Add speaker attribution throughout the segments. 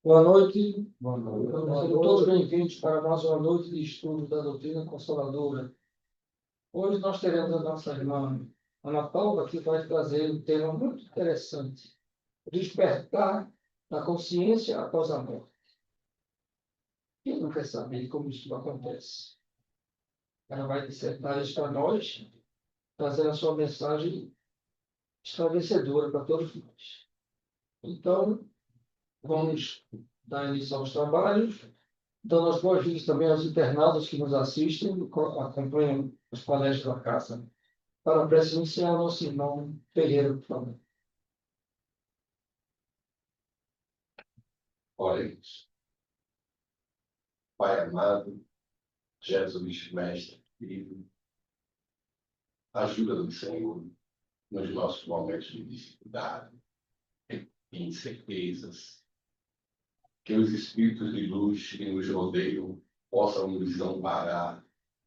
Speaker 1: Boa noite.
Speaker 2: Boa noite.
Speaker 1: Sejam todos bem-vindos para mais uma noite de estudo da doutrina consoladora. Hoje nós teremos a nossa irmã Ana Paula, que vai trazer um tema muito interessante: o despertar da consciência após a morte. Quem não quer saber como isso acontece? Ela vai dissertar isso para nós, trazendo a sua mensagem esclarecedora para todos nós. Então, vamos dar início aos trabalhos. Então, nós boas-vindas também aos internautas que nos assistem, acompanham os palestras da casa. Para a prece inicial, nosso irmão Ferreira, por favor.
Speaker 2: Oremos. Pai amado, Jesus, Mestre querido, ajuda-nos, Senhor, nos nossos momentos de dificuldade e incertezas. Que os espíritos de luz que nos rodeiam possam nos amparar,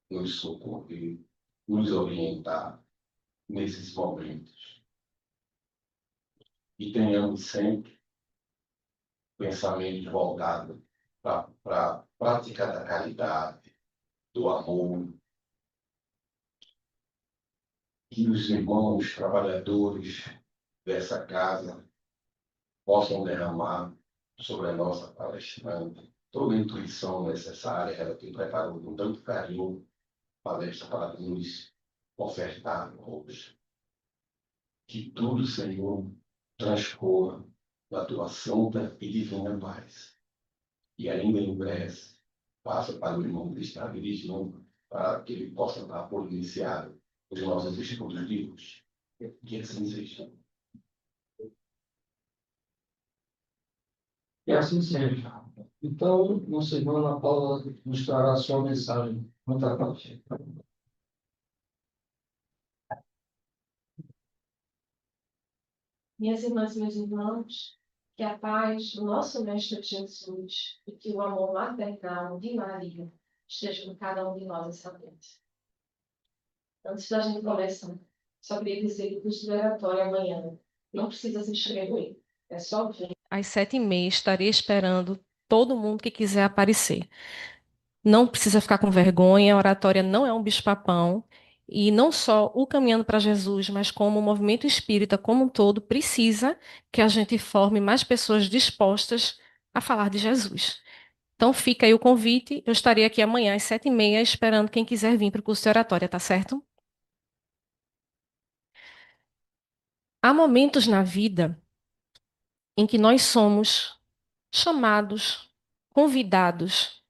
Speaker 2: nos socorrer, nos orientar nesses momentos. E tenhamos sempre pensamento voltado para a prática da caridade, do amor. Que os irmãos trabalhadores dessa casa possam derramar sobre a nossa palestrante toda a intuição necessária. Ela que preparou com tanto carinho a palestra para nos ofertar hoje. Que tudo, Senhor, transcorra na tua santa e divina paz. E ainda em breve, passa para o irmão que está dirigindo, para que ele possa dar por iniciado os nossos estudos livros. Que assim seja.
Speaker 1: E assim seja. Então, nossa irmã Ana Paula nos trará a sua mensagem. Muita paz.
Speaker 3: Minhas irmãs e meus irmãos, que a paz do nosso Mestre Jesus e que o amor maternal de Maria esteja com cada um de nós essa noite. Antes da gente começar, só queria dizer que o curso do oratório amanhã não precisa se inscrever, é só vir. Às 7h30 estarei esperando todo mundo que quiser aparecer. Não precisa ficar com vergonha, a oratória não é um bicho-papão. E não só o Caminhando para Jesus, mas como o movimento espírita como um todo precisa que a gente forme mais pessoas dispostas a falar de Jesus. Então fica aí o convite, eu estarei aqui amanhã às 7h30 esperando quem quiser vir para o curso de oratória, tá certo? Há momentos na vida em que nós somos chamados, convidados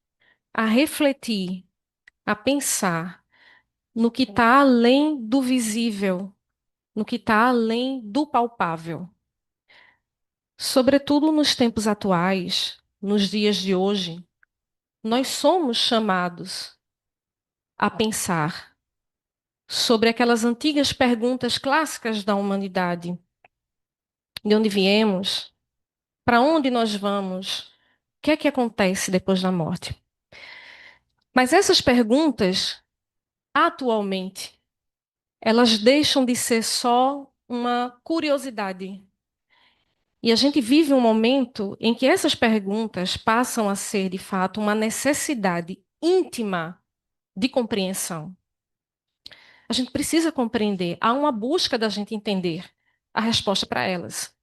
Speaker 3: a refletir, a pensar no que está além do visível, no que está além do palpável. Sobretudo nos tempos atuais, nos dias de hoje, nós somos chamados a pensar sobre aquelas antigas perguntas clássicas da humanidade. De onde viemos? Para onde nós vamos? O que é que acontece depois da morte? Mas essas perguntas, atualmente, elas deixam de ser só uma curiosidade. E a gente vive um momento em que essas perguntas passam a ser, de fato, uma necessidade íntima de compreensão. A gente precisa compreender, há uma busca da gente entender a resposta para elas.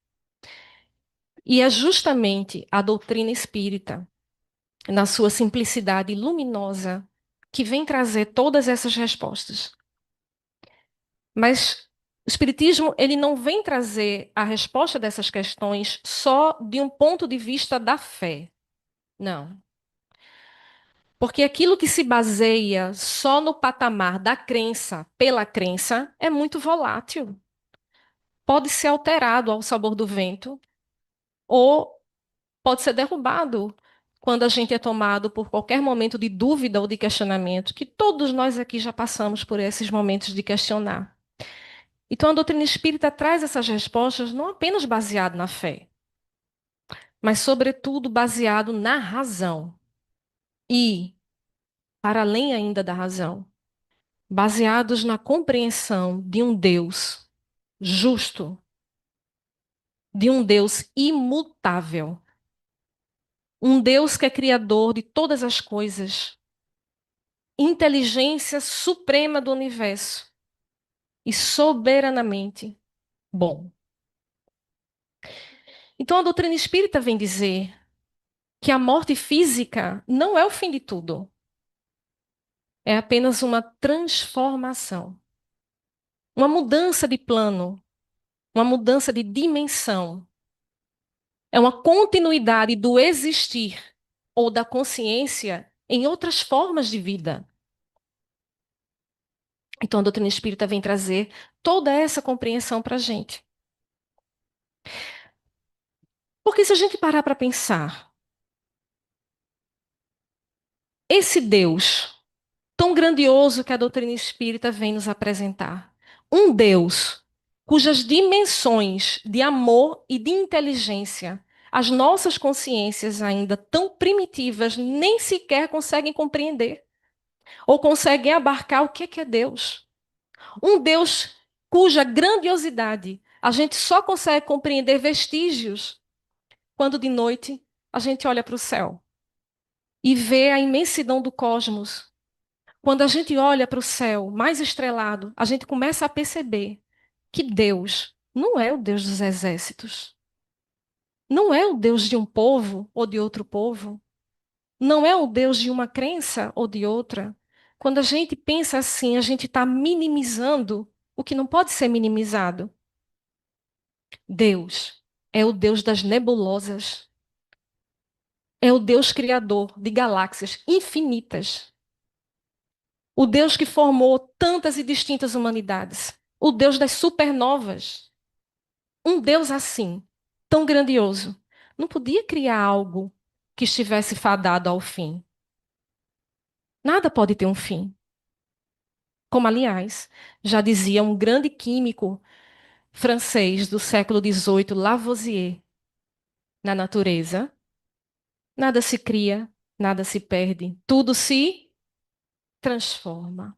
Speaker 3: E é justamente a doutrina espírita, na sua simplicidade luminosa, que vem trazer todas essas respostas. Mas o Espiritismo, ele não vem trazer a resposta dessas questões só de um ponto de vista da fé. Não. Porque aquilo que se baseia só no patamar da crença pela crença é muito volátil. Pode ser alterado ao sabor do vento ou pode ser derrubado quando a gente é tomado por qualquer momento de dúvida ou de questionamento, que todos nós aqui já passamos por esses momentos de questionar. Então, a doutrina espírita traz essas respostas não apenas baseado na fé, mas, sobretudo, baseado na razão. E, para além ainda da razão, baseados na compreensão de um Deus justo, de um Deus imutável. Um Deus que é criador de todas as coisas, inteligência suprema do universo e soberanamente bom. Então a doutrina espírita vem dizer que a morte física não é o fim de tudo, é apenas uma transformação, uma mudança de plano, uma mudança de dimensão. É uma continuidade do existir ou da consciência em outras formas de vida. Então a doutrina espírita vem trazer toda essa compreensão para a gente. Porque se a gente parar para pensar, esse Deus tão grandioso que a doutrina espírita vem nos apresentar, um Deus cujas dimensões de amor e de inteligência as nossas consciências ainda tão primitivas nem sequer conseguem compreender ou conseguem abarcar o que é Deus. Um Deus cuja grandiosidade a gente só consegue compreender vestígios quando de noite a gente olha para o céu e vê a imensidão do cosmos. Quando a gente olha para o céu mais estrelado, a gente começa a perceber que Deus não é o Deus dos exércitos. Não é o Deus de um povo ou de outro povo. Não é o Deus de uma crença ou de outra. Quando a gente pensa assim, a gente está minimizando o que não pode ser minimizado. Deus é o Deus das nebulosas. É o Deus criador de galáxias infinitas. O Deus que formou tantas e distintas humanidades. O Deus das supernovas. Um Deus assim, tão grandioso, não podia criar algo que estivesse fadado ao fim. Nada pode ter um fim. Como, aliás, já dizia um grande químico francês do século XVIII, Lavoisier, na natureza, nada se cria, nada se perde, tudo se transforma.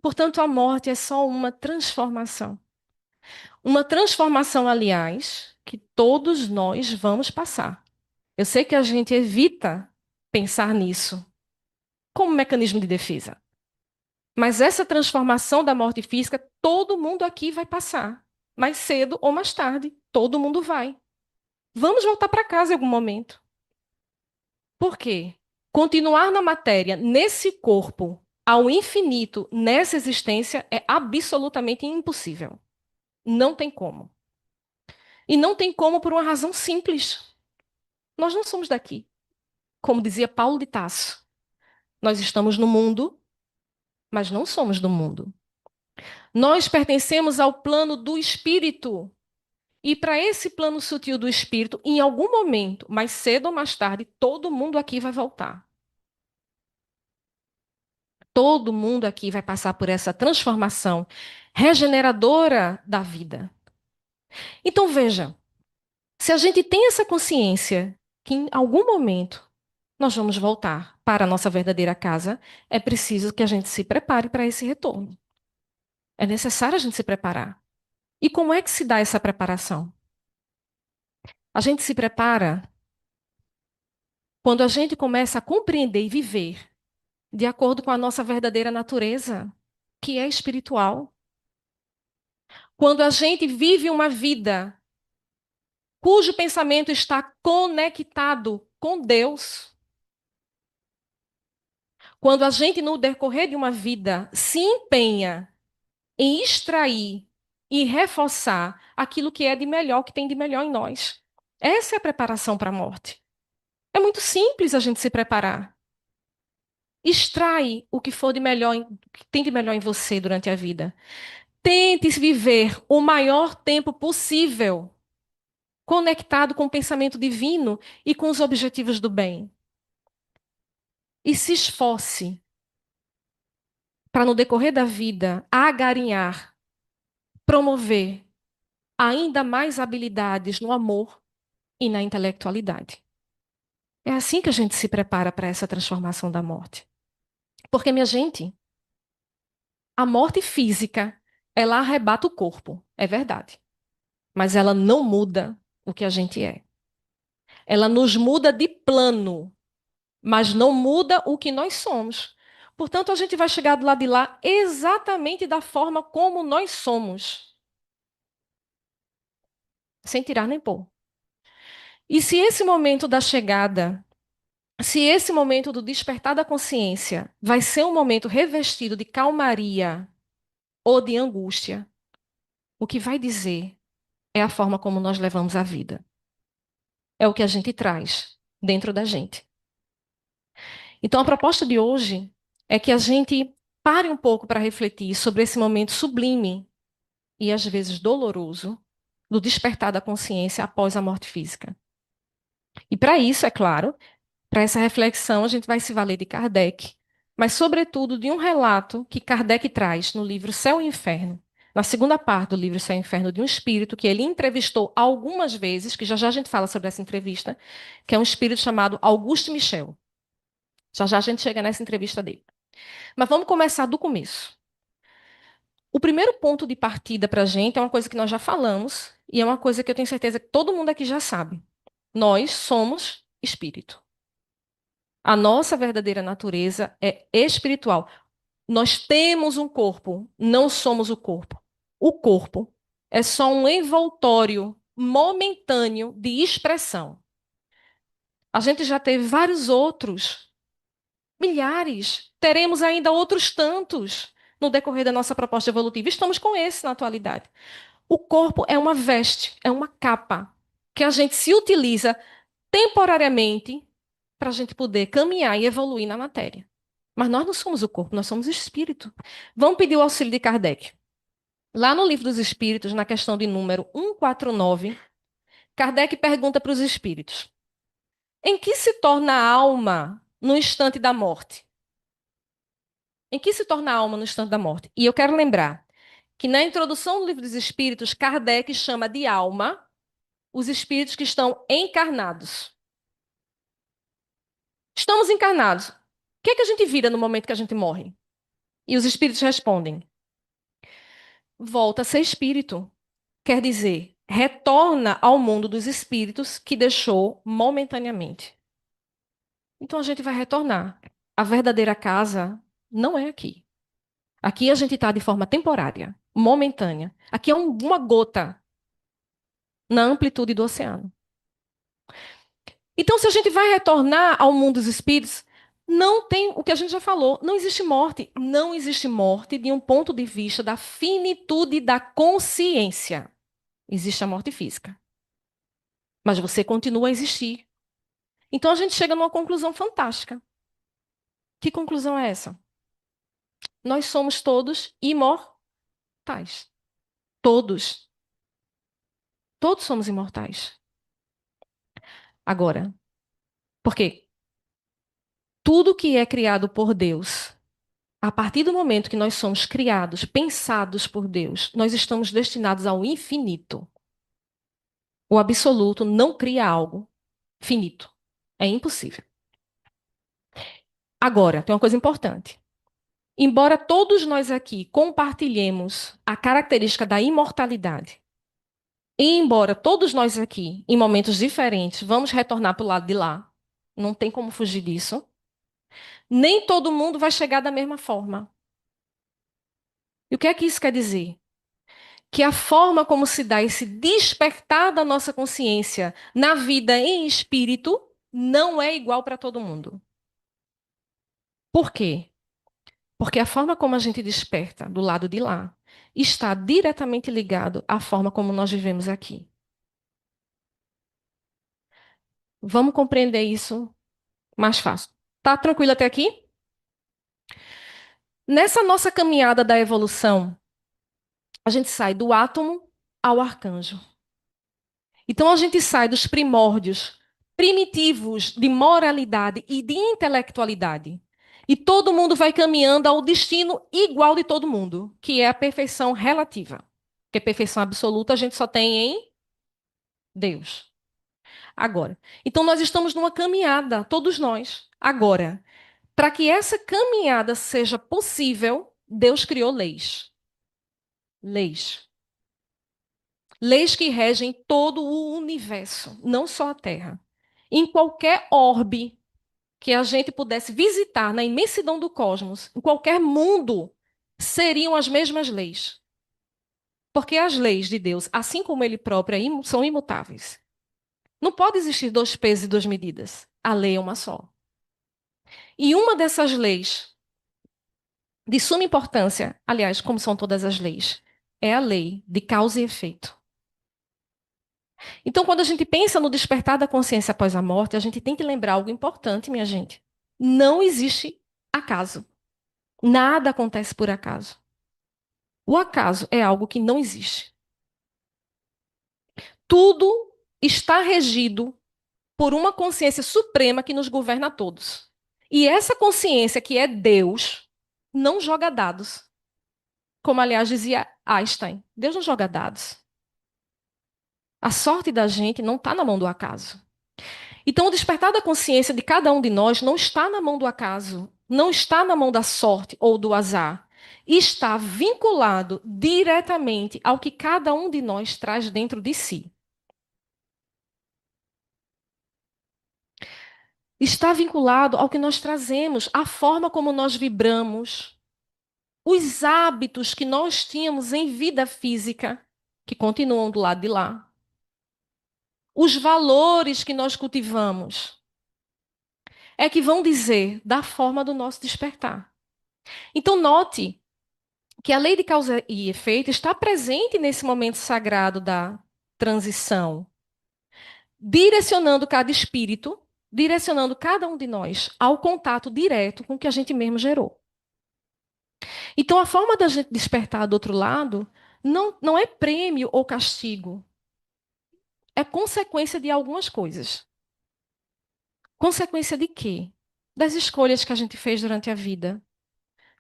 Speaker 3: Portanto, a morte é só uma transformação. Uma transformação, aliás, que todos nós vamos passar. Eu sei que a gente evita pensar nisso como mecanismo de defesa. Mas essa transformação da morte física, todo mundo aqui vai passar. Mais cedo ou mais tarde, todo mundo vai. Vamos voltar para casa em algum momento. Por quê? Continuar na matéria, nesse corpo, ao infinito, nessa existência, é absolutamente impossível. Não tem como. E não tem como por uma razão simples. Nós não somos daqui. Como dizia Paulo de Tarso, nós estamos no mundo, mas não somos do mundo. Nós pertencemos ao plano do espírito. E para esse plano sutil do espírito, em algum momento, mais cedo ou mais tarde, todo mundo aqui vai voltar. Todo mundo aqui vai passar por essa transformação regeneradora da vida. Então veja, se a gente tem essa consciência que em algum momento nós vamos voltar para a nossa verdadeira casa, é preciso que a gente se prepare para esse retorno. É necessário a gente se preparar. E como é que se dá essa preparação? A gente se prepara quando a gente começa a compreender e viver de acordo com a nossa verdadeira natureza, que é espiritual. Quando a gente vive uma vida cujo pensamento está conectado com Deus. Quando a gente, no decorrer de uma vida, se empenha em extrair e reforçar aquilo que é de melhor, que tem de melhor em nós. Essa é a preparação para a morte. É muito simples a gente se preparar. Extrai o que for de melhor, o que tem de melhor em você durante a vida. Tente viver o maior tempo possível conectado com o pensamento divino e com os objetivos do bem. E se esforce para, no decorrer da vida, agarinhar, promover ainda mais habilidades no amor e na intelectualidade. É assim que a gente se prepara para essa transformação da morte. Porque, minha gente, a morte física, ela arrebata o corpo, é verdade. Mas ela não muda o que a gente é. Ela nos muda de plano, mas não muda o que nós somos. Portanto, a gente vai chegar do lado de lá exatamente da forma como nós somos, sem tirar nem pôr. E se esse momento da chegada, se esse momento do despertar da consciência vai ser um momento revestido de calmaria ou de angústia, o que vai dizer é a forma como nós levamos a vida. É o que a gente traz dentro da gente. Então, a proposta de hoje é que a gente pare um pouco para refletir sobre esse momento sublime e às vezes doloroso do despertar da consciência após a morte física. E para isso, é claro, para essa reflexão, a gente vai se valer de Kardec, mas, sobretudo, de um relato que Kardec traz no livro Céu e Inferno, na segunda parte do livro Céu e Inferno, de um espírito que ele entrevistou algumas vezes, que já já a gente fala sobre essa entrevista, que é um espírito chamado Auguste Michel. Já já a gente chega nessa entrevista dele. Mas vamos começar do começo. O primeiro ponto de partida para a gente é uma coisa que nós já falamos, e é uma coisa que eu tenho certeza que todo mundo aqui já sabe. Nós somos espírito. A nossa verdadeira natureza é espiritual. Nós temos um corpo, não somos o corpo. O corpo é só um envoltório momentâneo de expressão. A gente já teve vários outros, milhares, teremos ainda outros tantos no decorrer da nossa proposta evolutiva. Estamos com esse na atualidade. O corpo é uma veste, é uma capa que a gente se utiliza temporariamente para a gente poder caminhar e evoluir na matéria. Mas nós não somos o corpo, nós somos o espírito. Vamos pedir o auxílio de Kardec. Lá no Livro dos Espíritos, na questão de número 149, Kardec pergunta para os espíritos: em que se torna a alma no instante da morte? Em que se torna a alma no instante da morte? E eu quero lembrar que na introdução do Livro dos Espíritos, Kardec chama de alma os espíritos que estão encarnados. Estamos encarnados. O que é que a gente vira no momento que a gente morre? E os espíritos respondem: volta a ser espírito. Quer dizer, retorna ao mundo dos espíritos que deixou momentaneamente. Então a gente vai retornar. A verdadeira casa não é aqui. Aqui a gente está de forma temporária, momentânea. Aqui é uma gota na amplitude do oceano. Então, se a gente vai retornar ao mundo dos espíritos, não tem o que a gente já falou, não existe morte. Não existe morte de um ponto de vista da finitude da consciência. Existe a morte física. Mas você continua a existir. Então a gente chega numa conclusão fantástica. Que conclusão é essa? Nós somos todos imortais. Todos. Todos somos imortais. Agora, porque tudo que é criado por Deus, a partir do momento que nós somos criados, pensados por Deus, nós estamos destinados ao infinito. O absoluto não cria algo finito. É impossível. Agora, tem uma coisa importante. Embora todos nós aqui compartilhemos a característica da imortalidade, e embora todos nós aqui, em momentos diferentes, vamos retornar para o lado de lá, não tem como fugir disso, nem todo mundo vai chegar da mesma forma. E o que é que isso quer dizer? Que a forma como se dá esse despertar da nossa consciência na vida em espírito não é igual para todo mundo. Por quê? Porque a forma como a gente desperta do lado de lá está diretamente ligado à forma como nós vivemos aqui. Vamos compreender isso mais fácil. Tá tranquilo até aqui? Nessa nossa caminhada da evolução, a gente sai do átomo ao arcanjo. Então a gente sai dos primórdios primitivos de moralidade e de intelectualidade. E todo mundo vai caminhando ao destino igual de todo mundo, que é a perfeição relativa. Porque perfeição absoluta a gente só tem em Deus. Agora, então nós estamos numa caminhada, todos nós. Agora, para que essa caminhada seja possível, Deus criou leis. Leis. Leis que regem todo o universo, não só a Terra. em qualquer orbe que a gente pudesse visitar na imensidão do cosmos, em qualquer mundo, seriam as mesmas leis. Porque as leis de Deus, assim como ele próprio, são imutáveis. Não pode existir dois pesos e duas medidas. A lei é uma só. E uma dessas leis, de suma importância, aliás, como são todas as leis, é a lei de causa e efeito. Então, quando a gente pensa no despertar da consciência após a morte, a gente tem que lembrar algo importante, minha gente. Não existe acaso. Nada acontece por acaso. O acaso é algo que não existe. Tudo está regido por uma consciência suprema que nos governa a todos. E essa consciência, que é Deus, não joga dados. Como, aliás, dizia Einstein: Deus não joga dados. A sorte da gente não está na mão do acaso. Então, o despertar da consciência de cada um de nós não está na mão do acaso, não está na mão da sorte ou do azar. Está vinculado diretamente ao que cada um de nós traz dentro de si. Está vinculado ao que nós trazemos, à forma como nós vibramos, os hábitos que nós tínhamos em vida física, que continuam do lado de lá, os valores que nós cultivamos, é que vão dizer da forma do nosso despertar. Então, note que a lei de causa e efeito está presente nesse momento sagrado da transição, direcionando cada espírito, direcionando cada um de nós ao contato direto com o que a gente mesmo gerou. Então, a forma da gente despertar do outro lado não é prêmio ou castigo, é consequência de algumas coisas. Consequência de quê? Das escolhas que a gente fez durante a vida,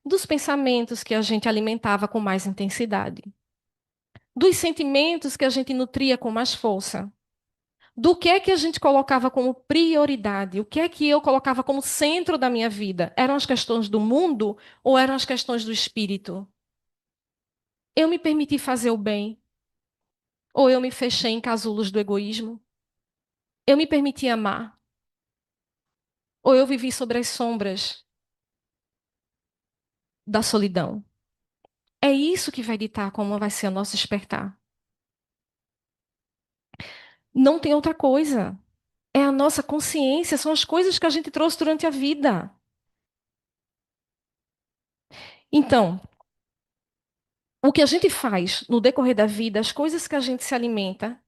Speaker 3: dos pensamentos que a gente alimentava com mais intensidade, dos sentimentos que a gente nutria com mais força, do que é que a gente colocava como prioridade, o que é que eu colocava como centro da minha vida. Eram as questões do mundo ou eram as questões do espírito? Eu me permiti fazer o bem ou eu me fechei em casulos do egoísmo? Eu me permiti amar ou eu vivi sobre as sombras da solidão? É isso que vai ditar como vai ser o nosso despertar. Não tem outra coisa. É a nossa consciência, são as coisas que a gente trouxe durante a vida. Então, o que a gente faz no decorrer da vida, as coisas que a gente se alimenta,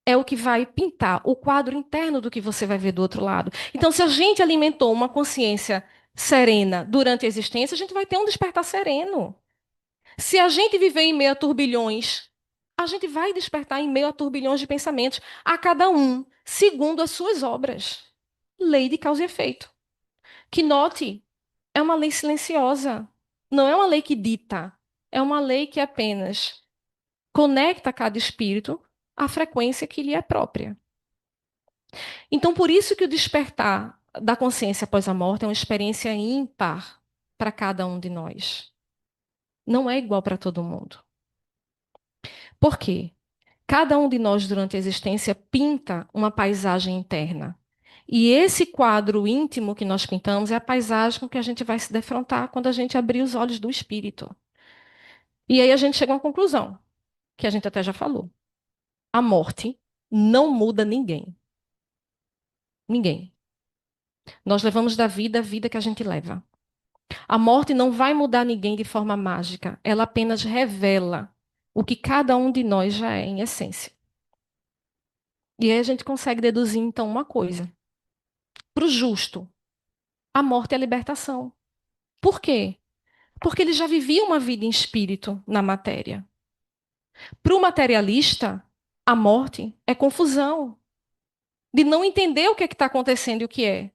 Speaker 3: é o que vai pintar o quadro interno do que você vai ver do outro lado. Então, se a gente alimentou uma consciência serena durante a existência, a gente vai ter um despertar sereno. Se a gente viver em meio a turbilhões, a gente vai despertar em meio a turbilhões de pensamentos, a cada um, segundo as suas obras. Lei de causa e efeito. Que note, é uma lei silenciosa. Não é uma lei que dita. É uma lei que apenas conecta cada espírito à frequência que lhe é própria. Então, por isso que o despertar da consciência após a morte é uma experiência ímpar para cada um de nós. Não é igual para todo mundo. Por quê? Cada um de nós, durante a existência, pinta uma paisagem interna. E esse quadro íntimo que nós pintamos é a paisagem com que a gente vai se defrontar quando a gente abrir os olhos do espírito. E aí a gente chega a uma conclusão, que a gente até já falou. A morte não muda ninguém. Ninguém. Nós levamos da vida a vida que a gente leva. A morte não vai mudar ninguém de forma mágica. Ela apenas revela o que cada um de nós já é em essência. E aí a gente consegue deduzir, então, uma coisa. Para o justo, a morte é a libertação. Por quê? Porque ele já vivia uma vida em espírito na matéria. Para o materialista, a morte é confusão, de não entender o que é que está acontecendo e o que é.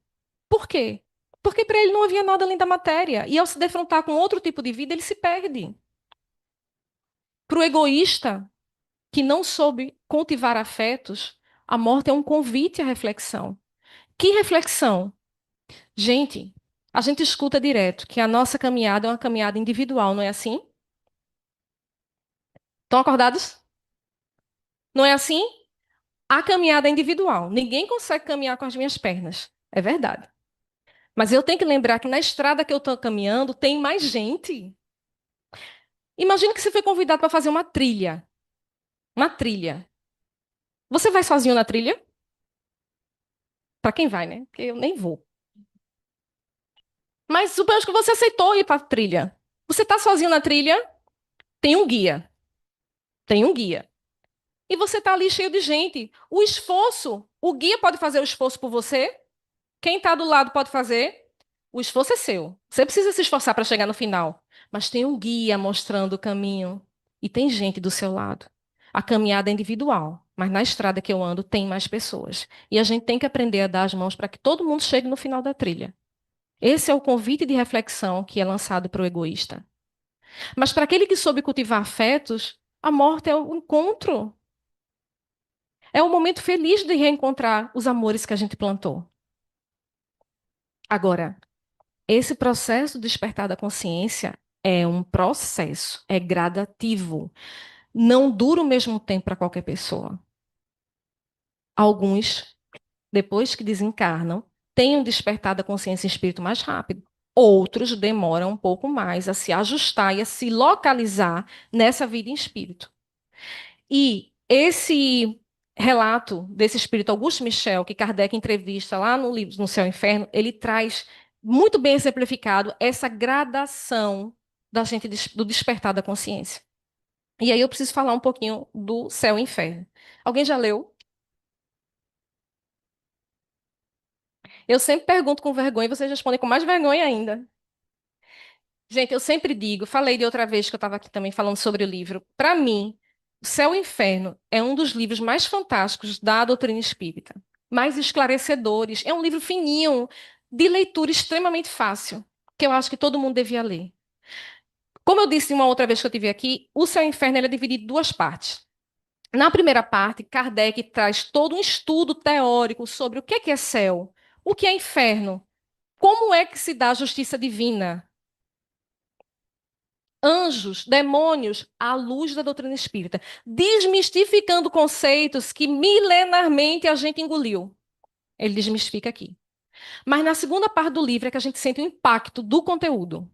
Speaker 3: Por quê? Porque para ele não havia nada além da matéria. E ao se defrontar com outro tipo de vida, ele se perde. Para o egoísta, que não soube cultivar afetos, a morte é um convite à reflexão. Que reflexão? Gente, a gente escuta direto que a nossa caminhada é uma caminhada individual, não é assim? Estão acordados? Não é assim? A caminhada é individual. Ninguém consegue caminhar com as minhas pernas. É verdade. Mas eu tenho que lembrar que na estrada que eu estou caminhando tem mais gente. Imagina que você foi convidado para fazer uma trilha. Uma trilha. Você vai sozinho na trilha? Para quem vai, né? Porque eu nem vou. Mas suponho que você aceitou ir para a trilha. Você está sozinho na trilha? Tem um guia. Tem um guia. E você está ali cheio de gente. O esforço, o guia pode fazer o esforço por você? Quem está do lado pode fazer? O esforço é seu. Você precisa se esforçar para chegar no final. Mas tem um guia mostrando o caminho. E tem gente do seu lado. A caminhada é individual. Mas na estrada que eu ando tem mais pessoas. E a gente tem que aprender a dar as mãos para que todo mundo chegue no final da trilha. Esse é o convite de reflexão que é lançado para o egoísta. Mas para aquele que soube cultivar afetos, a morte é o encontro. É o momento feliz de reencontrar os amores que a gente plantou. Agora, esse processo de despertar da consciência é um processo, é gradativo. Não dura o mesmo tempo para qualquer pessoa. Alguns, depois que desencarnam, têm um despertar da consciência em espírito mais rápido. Outros demoram um pouco mais a se ajustar e a se localizar nessa vida em espírito. E esse relato desse espírito Augusto Michel, que Kardec entrevista lá no livro No Céu e Inferno, ele traz muito bem exemplificado essa gradação da gente do despertar da consciência. E aí eu preciso falar um pouquinho do Céu e Inferno. Alguém já leu? Eu sempre pergunto com vergonha e vocês respondem com mais vergonha ainda. Gente, eu sempre digo, falei de outra vez que eu estava aqui também falando sobre o livro. Para mim, O Céu e o Inferno é um dos livros mais fantásticos da doutrina espírita, mais esclarecedores. É um livro fininho, de leitura extremamente fácil, que eu acho que todo mundo devia ler. Como eu disse uma outra vez que eu estive aqui, O Céu e o Inferno ele é dividido em duas partes. Na primeira parte, Kardec traz todo um estudo teórico sobre o que é céu, o que é inferno, como é que se dá a justiça divina, anjos, demônios, à luz da doutrina espírita, desmistificando conceitos que milenarmente a gente engoliu. Ele desmistifica aqui. Mas na segunda parte do livro é que a gente sente o impacto do conteúdo.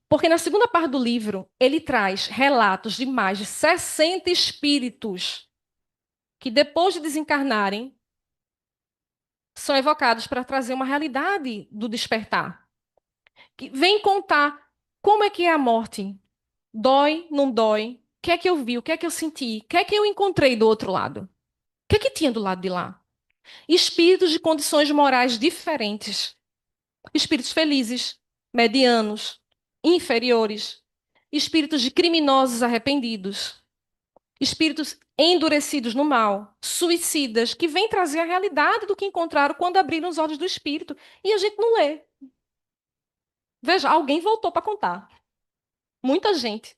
Speaker 3: Porque na segunda parte do livro, ele traz relatos de mais de 60 espíritos que, depois de desencarnarem, são evocados para trazer uma realidade do despertar. Que vem contar como é que é a morte. Dói, não dói? O que é que eu vi? O que é que eu senti? O que é que eu encontrei do outro lado? O que é que tinha do lado de lá? Espíritos de condições morais diferentes. Espíritos felizes, medianos, inferiores. Espíritos de criminosos arrependidos. Espíritos endurecidos no mal. Suicidas, que vêm trazer a realidade do que encontraram quando abriram os olhos do espírito. E a gente não lê. Veja, alguém voltou para contar. Muita gente.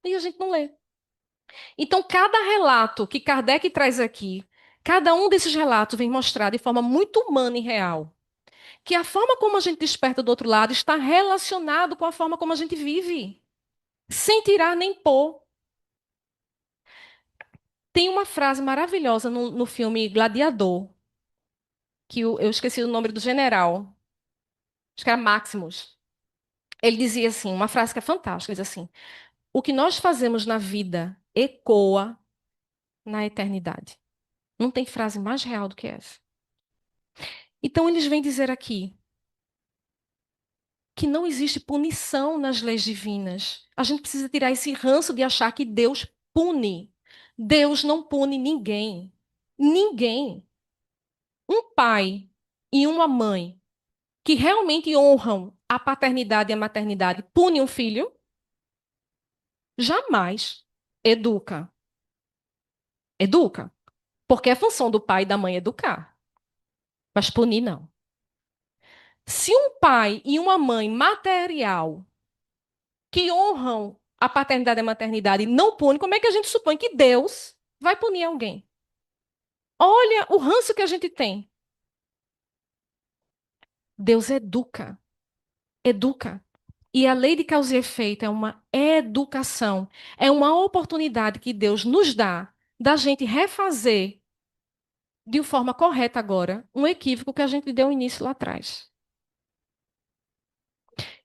Speaker 3: E a gente não lê. Então, cada relato que Kardec traz aqui, cada um desses relatos vem mostrar de forma muito humana e real que a forma como a gente desperta do outro lado está relacionado com a forma como a gente vive, sem tirar nem pôr. Tem uma frase maravilhosa no filme Gladiador, que eu esqueci o nome do general, acho que era Maximus. Ele dizia assim, uma frase que é fantástica, ele diz assim: o que nós fazemos na vida ecoa na eternidade. Não tem frase mais real do que essa. Então, eles vêm dizer aqui que não existe punição nas leis divinas. A gente precisa tirar esse ranço de achar que Deus pune. Deus não pune ninguém. Ninguém. Um pai e uma mãe que realmente honram a paternidade e a maternidade pune um filho? Jamais. Educa. Educa. Porque é função do pai e da mãe educar. Mas punir, não. Se um pai e uma mãe material que honram a paternidade e a maternidade não punem, como é que a gente supõe que Deus vai punir alguém? Olha o ranço que a gente tem. Deus educa. Educa. E a lei de causa e efeito é uma educação. É uma oportunidade que Deus nos dá da gente refazer de forma correta agora um equívoco que a gente deu início lá atrás.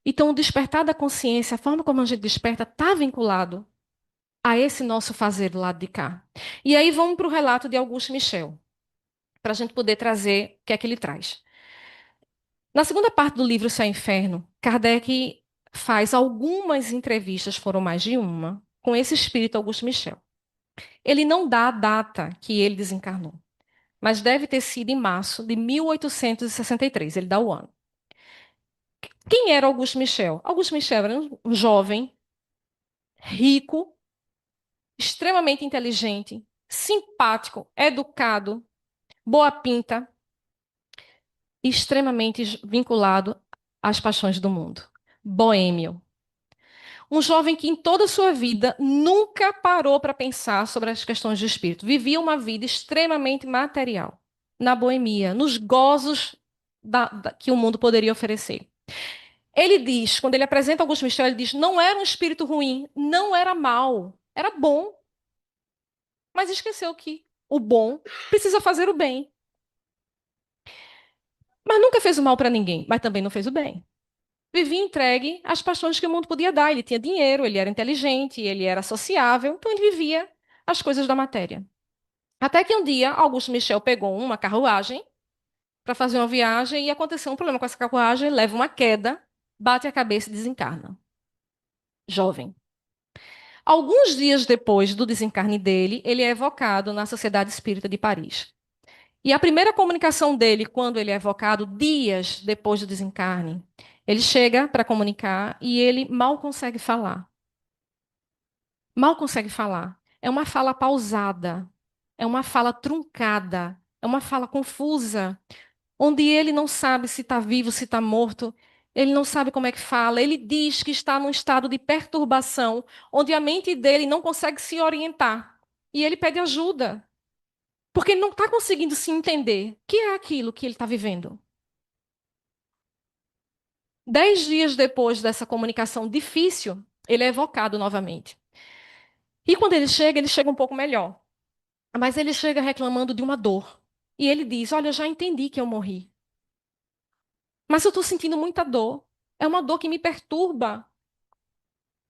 Speaker 3: Então, o despertar da consciência, a forma como a gente desperta, está vinculado a esse nosso fazer do lado de cá. E aí vamos para o relato de Augusto Michel, para a gente poder trazer o que é que ele traz. Na segunda parte do livro Céu e Inferno, Kardec faz algumas entrevistas, foram mais de uma, com esse espírito Augusto Michel. Ele não dá a data que ele desencarnou, mas deve ter sido em março de 1863, ele dá o ano. Quem era Augusto Michel? Augusto Michel era um jovem, rico, extremamente inteligente, simpático, educado, boa pinta, e extremamente vinculado às paixões do mundo. Boêmio. Um jovem que em toda a sua vida nunca parou para pensar sobre as questões do espírito. Vivia uma vida extremamente material, na boemia, nos gozos que o mundo poderia oferecer. Ele diz, quando ele apresenta Augusto Michel, ele diz, não era um espírito ruim, não era mal, era bom. Mas esqueceu que o bom precisa fazer o bem. Mas nunca fez o mal para ninguém, mas também não fez o bem. Vivia entregue às paixões que o mundo podia dar. Ele tinha dinheiro, ele era inteligente, ele era sociável, então ele vivia as coisas da matéria. Até que um dia, Augusto Michel pegou uma carruagem para fazer uma viagem e aconteceu um problema com essa carruagem, leva uma queda, bate a cabeça e desencarna. Jovem. Alguns dias depois do desencarne dele, ele é evocado na Sociedade Espírita de Paris. E a primeira comunicação dele, quando ele é evocado, dias depois do desencarne, ele chega para comunicar e ele mal consegue falar. Mal consegue falar. É uma fala pausada, é uma fala truncada, é uma fala confusa, onde ele não sabe se está vivo, se está morto, ele não sabe como é que fala, ele diz que está num estado de perturbação, onde a mente dele não consegue se orientar. E ele pede ajuda. Porque ele não está conseguindo se entender. O que é aquilo que ele está vivendo? 10 dias depois dessa comunicação difícil, ele é evocado novamente. E quando ele chega um pouco melhor. Mas ele chega reclamando de uma dor. E ele diz: Olha, eu já entendi que eu morri. Mas eu estou sentindo muita dor. É uma dor que me perturba.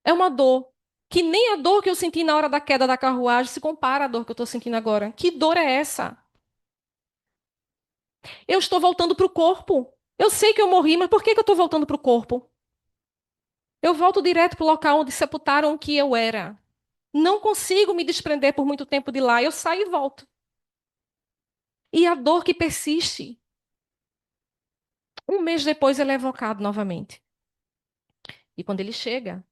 Speaker 3: É uma dor que nem a dor que eu senti na hora da queda da carruagem se compara à dor que eu estou sentindo agora. Que dor é essa? Eu estou voltando para o corpo. Eu sei que eu morri, mas por que eu estou voltando para o corpo? Eu volto direto para o local onde sepultaram o que eu era. Não consigo me desprender por muito tempo de lá. Eu saio e volto. E a dor que persiste. Um mês depois ele é evocado novamente. E quando ele chega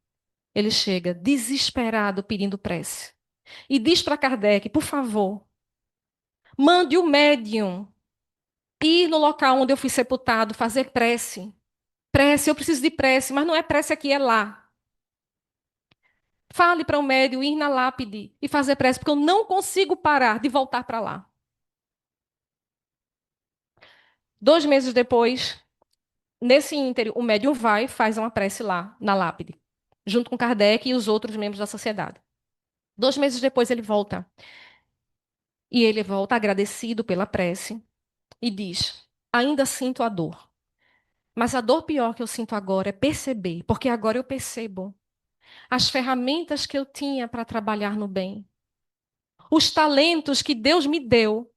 Speaker 3: desesperado pedindo prece. E diz para Kardec, por favor, mande o médium ir no local onde eu fui sepultado, fazer prece. Prece, eu preciso de prece, mas não é prece aqui, é lá. Fale para o médium ir na lápide e fazer prece, porque eu não consigo parar de voltar para lá. 2 meses depois, nesse ínterim, o médium vai e faz uma prece lá, na lápide, junto com Kardec e os outros membros da sociedade. 2 meses depois, ele volta. E ele volta agradecido pela prece e diz: Ainda sinto a dor. Mas a dor pior que eu sinto agora é perceber, porque agora eu percebo as ferramentas que eu tinha para trabalhar no bem, os talentos que Deus me deu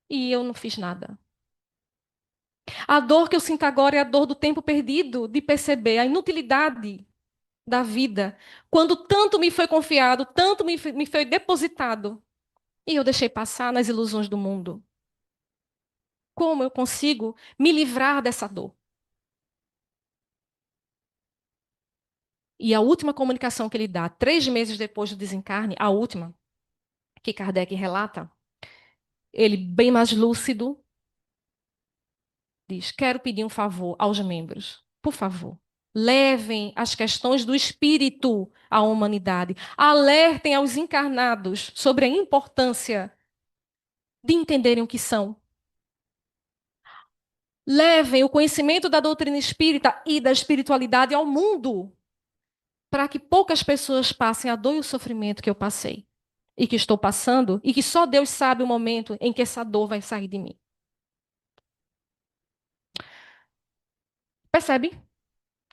Speaker 3: e eu não fiz nada. A dor que eu sinto agora é a dor do tempo perdido, de perceber a inutilidade da vida, quando tanto me foi confiado, tanto me foi depositado, e eu deixei passar nas ilusões do mundo. Como eu consigo me livrar dessa dor? E a última comunicação que ele dá, 3 meses depois do desencarne, a última, que Kardec relata, ele bem mais lúcido, diz: Quero pedir um favor aos membros. Por favor, levem as questões do espírito à humanidade. Alertem aos encarnados sobre a importância de entenderem o que são. Levem o conhecimento da doutrina espírita e da espiritualidade ao mundo, para que poucas pessoas passem a dor e o sofrimento que eu passei. e que estou passando e que só Deus sabe o momento em que essa dor vai sair de mim. Percebe?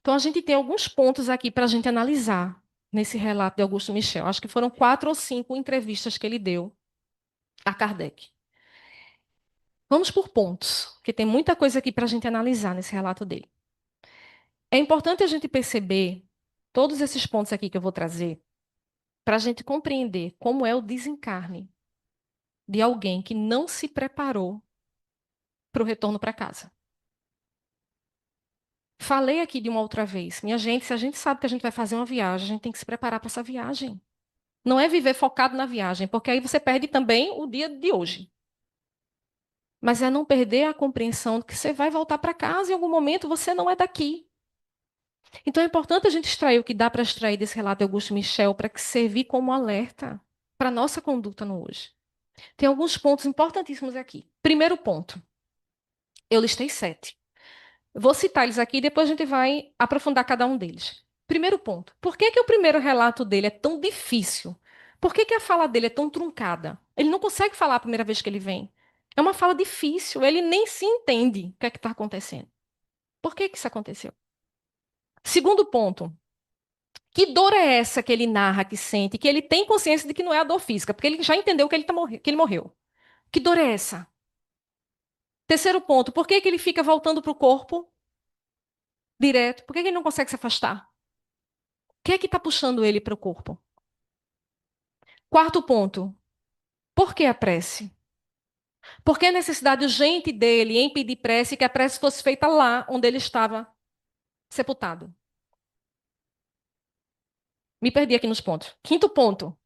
Speaker 3: Então, a gente tem alguns pontos aqui para a gente analisar nesse relato de Augusto Michel. Acho que foram 4 ou 5 entrevistas que ele deu a Kardec. Vamos por pontos, porque tem muita coisa aqui para a gente analisar nesse relato dele. É importante a gente perceber todos esses pontos aqui que eu vou trazer para a gente compreender como é o desencarne de alguém que não se preparou para o retorno para casa. Falei aqui de uma outra vez, minha gente, se a gente sabe que a gente vai fazer uma viagem, a gente tem que se preparar para essa viagem. Não é viver focado na viagem, porque aí você perde também o dia de hoje. Mas é não perder a compreensão de que você vai voltar para casa e em algum momento você não é daqui. Então é importante a gente extrair o que dá para extrair desse relato de Augusto Michel para que servir como alerta para a nossa conduta no hoje. Tem alguns pontos importantíssimos aqui. Primeiro ponto, eu listei 7. Vou citar eles aqui e depois a gente vai aprofundar cada um deles. Primeiro ponto, por que que o primeiro relato dele é tão difícil? Por que que a fala dele é tão truncada? Ele não consegue falar a primeira vez que ele vem. É uma fala difícil, ele nem se entende o que é que está acontecendo. Por que que isso aconteceu? Segundo ponto, que dor é essa que ele narra, que sente, que ele tem consciência de que não é a dor física, porque ele já entendeu que ele morreu. Que dor é essa? Terceiro ponto, por que que ele fica voltando para o corpo direto? Por que que ele não consegue se afastar? O que é que está puxando ele para o corpo? Quarto ponto, por que a prece? Por que a necessidade urgente dele em pedir prece, que a prece fosse feita lá onde ele estava sepultado? Me perdi aqui nos pontos. Quinto ponto.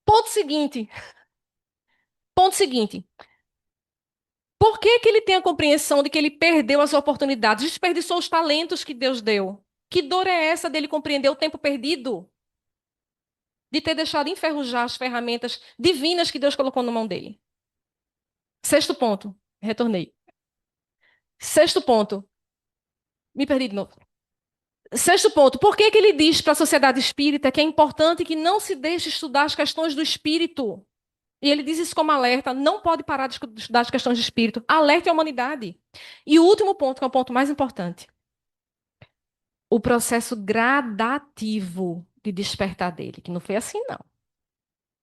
Speaker 3: Ponto seguinte. Ponto seguinte. Por que que ele tem a compreensão de que ele perdeu as oportunidades, desperdiçou os talentos que Deus deu? Que dor é essa dele compreender o tempo perdido? De ter deixado enferrujar as ferramentas divinas que Deus colocou na mão dele. Sexto ponto. Retornei. Sexto ponto. Me perdi de novo. Sexto ponto. Por que que ele diz para a sociedade espírita que é importante que não se deixe estudar as questões do espírito? E ele diz isso como alerta, não pode parar de estudar as questões de espírito. Alerte a humanidade. E o último ponto, que é o ponto mais importante. O processo gradativo de despertar dele, que não foi assim, não.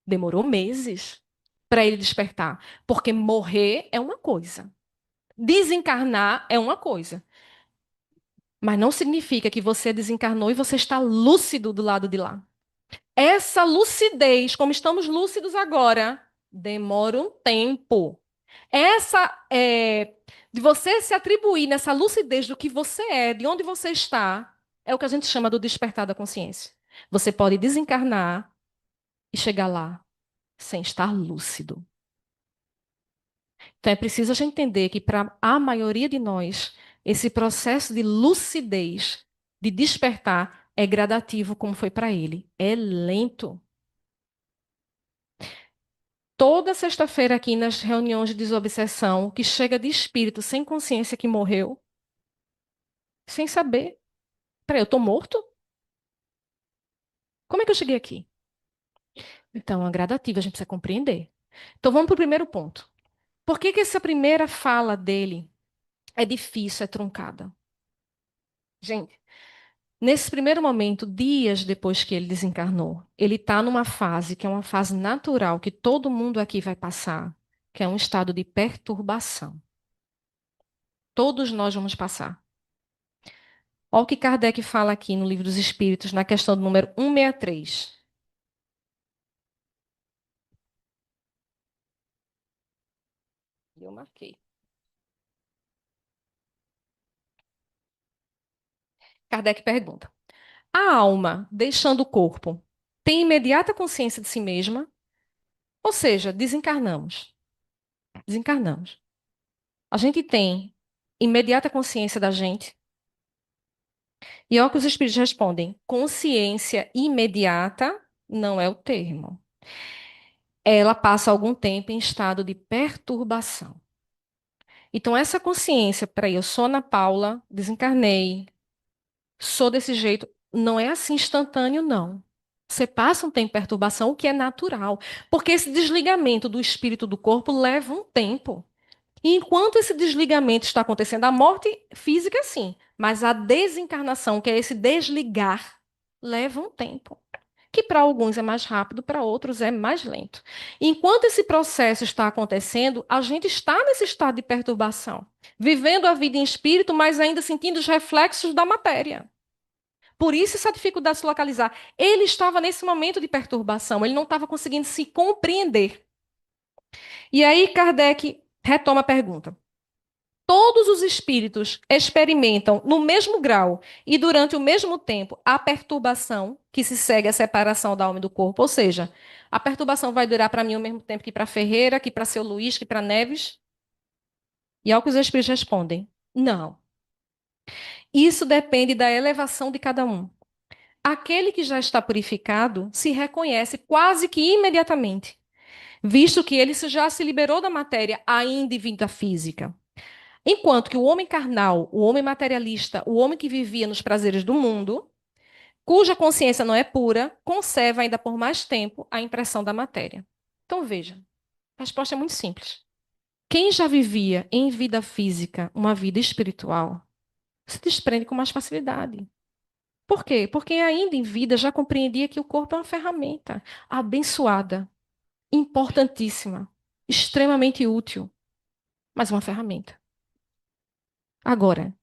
Speaker 3: Demorou meses para ele despertar. Porque morrer é uma coisa. Desencarnar é uma coisa. Mas não significa que você desencarnou e você está lúcido do lado de lá. Essa lucidez, como estamos lúcidos agora, demora um tempo. De você se atribuir nessa lucidez do que você é, de onde você está, é o que a gente chama do despertar da consciência. Você pode desencarnar e chegar lá sem estar lúcido. Então é preciso a gente entender que para a maioria de nós, esse processo de lucidez, de despertar, é gradativo, como foi para ele. É lento. Toda sexta-feira aqui nas reuniões de desobsessão, que chega de espírito sem consciência que morreu, sem saber. Peraí, eu estou morto? Como é que eu cheguei aqui? Então, é gradativo, a gente precisa compreender. Então, vamos para o primeiro ponto. Por que que essa primeira fala dele é difícil, é truncada? Gente, nesse primeiro momento, dias depois que ele desencarnou, ele está numa fase que é uma fase natural, que todo mundo aqui vai passar, que é um estado de perturbação. Todos nós vamos passar. Olha o que Kardec fala aqui no Livro dos Espíritos, na questão do número 163. Eu marquei. Kardec pergunta: a alma, deixando o corpo, tem imediata consciência de si mesma? Ou seja, desencarnamos. Desencarnamos. A gente tem imediata consciência da gente? E olha o que os espíritos respondem: consciência imediata não é o termo. Ela passa algum tempo em estado de perturbação. Então, essa consciência, peraí, eu sou Ana Paula, desencarnei, sou desse jeito, não é assim instantâneo, não. Você passa um tempo em perturbação, o que é natural, porque esse desligamento do espírito do corpo leva um tempo. E enquanto esse desligamento está acontecendo, a morte física, sim, mas a desencarnação, que é esse desligar, leva um tempo. Que para alguns é mais rápido, para outros é mais lento. Enquanto esse processo está acontecendo, a gente está nesse estado de perturbação, vivendo a vida em espírito, mas ainda sentindo os reflexos da matéria. Por isso essa dificuldade de se localizar. Ele estava nesse momento de perturbação, ele não estava conseguindo se compreender. E aí Kardec retoma a pergunta. Todos os espíritos experimentam no mesmo grau e durante o mesmo tempo a perturbação que se segue à separação da alma e do corpo. Ou seja, a perturbação vai durar para mim ao mesmo tempo que para Ferreira, que para seu Luís, que para Neves? E ao que os espíritos respondem: não. Isso depende da elevação de cada um. Aquele que já está purificado se reconhece quase que imediatamente, visto que ele já se liberou da matéria ainda em vida física. Enquanto que o homem carnal, o homem materialista, o homem que vivia nos prazeres do mundo, cuja consciência não é pura, conserva ainda por mais tempo a impressão da matéria. Então veja, a resposta é muito simples. Quem já vivia em vida física uma vida espiritual se desprende com mais facilidade. Por quê? Porque ainda em vida já compreendia que o corpo é uma ferramenta abençoada, importantíssima, extremamente útil, mas uma ferramenta. Agora,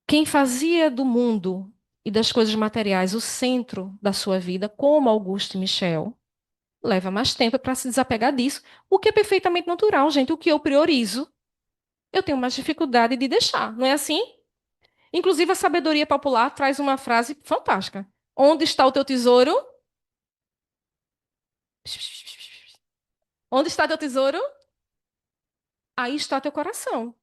Speaker 3: quem fazia do mundo e das coisas materiais o centro da sua vida, como Augusto Michel, leva mais tempo para se desapegar disso, o que é perfeitamente natural, gente. O que eu priorizo, eu tenho mais dificuldade de deixar, não é assim? Inclusive, a sabedoria popular traz uma frase fantástica. Onde está o teu tesouro? Onde está teu tesouro? Aí está teu coração.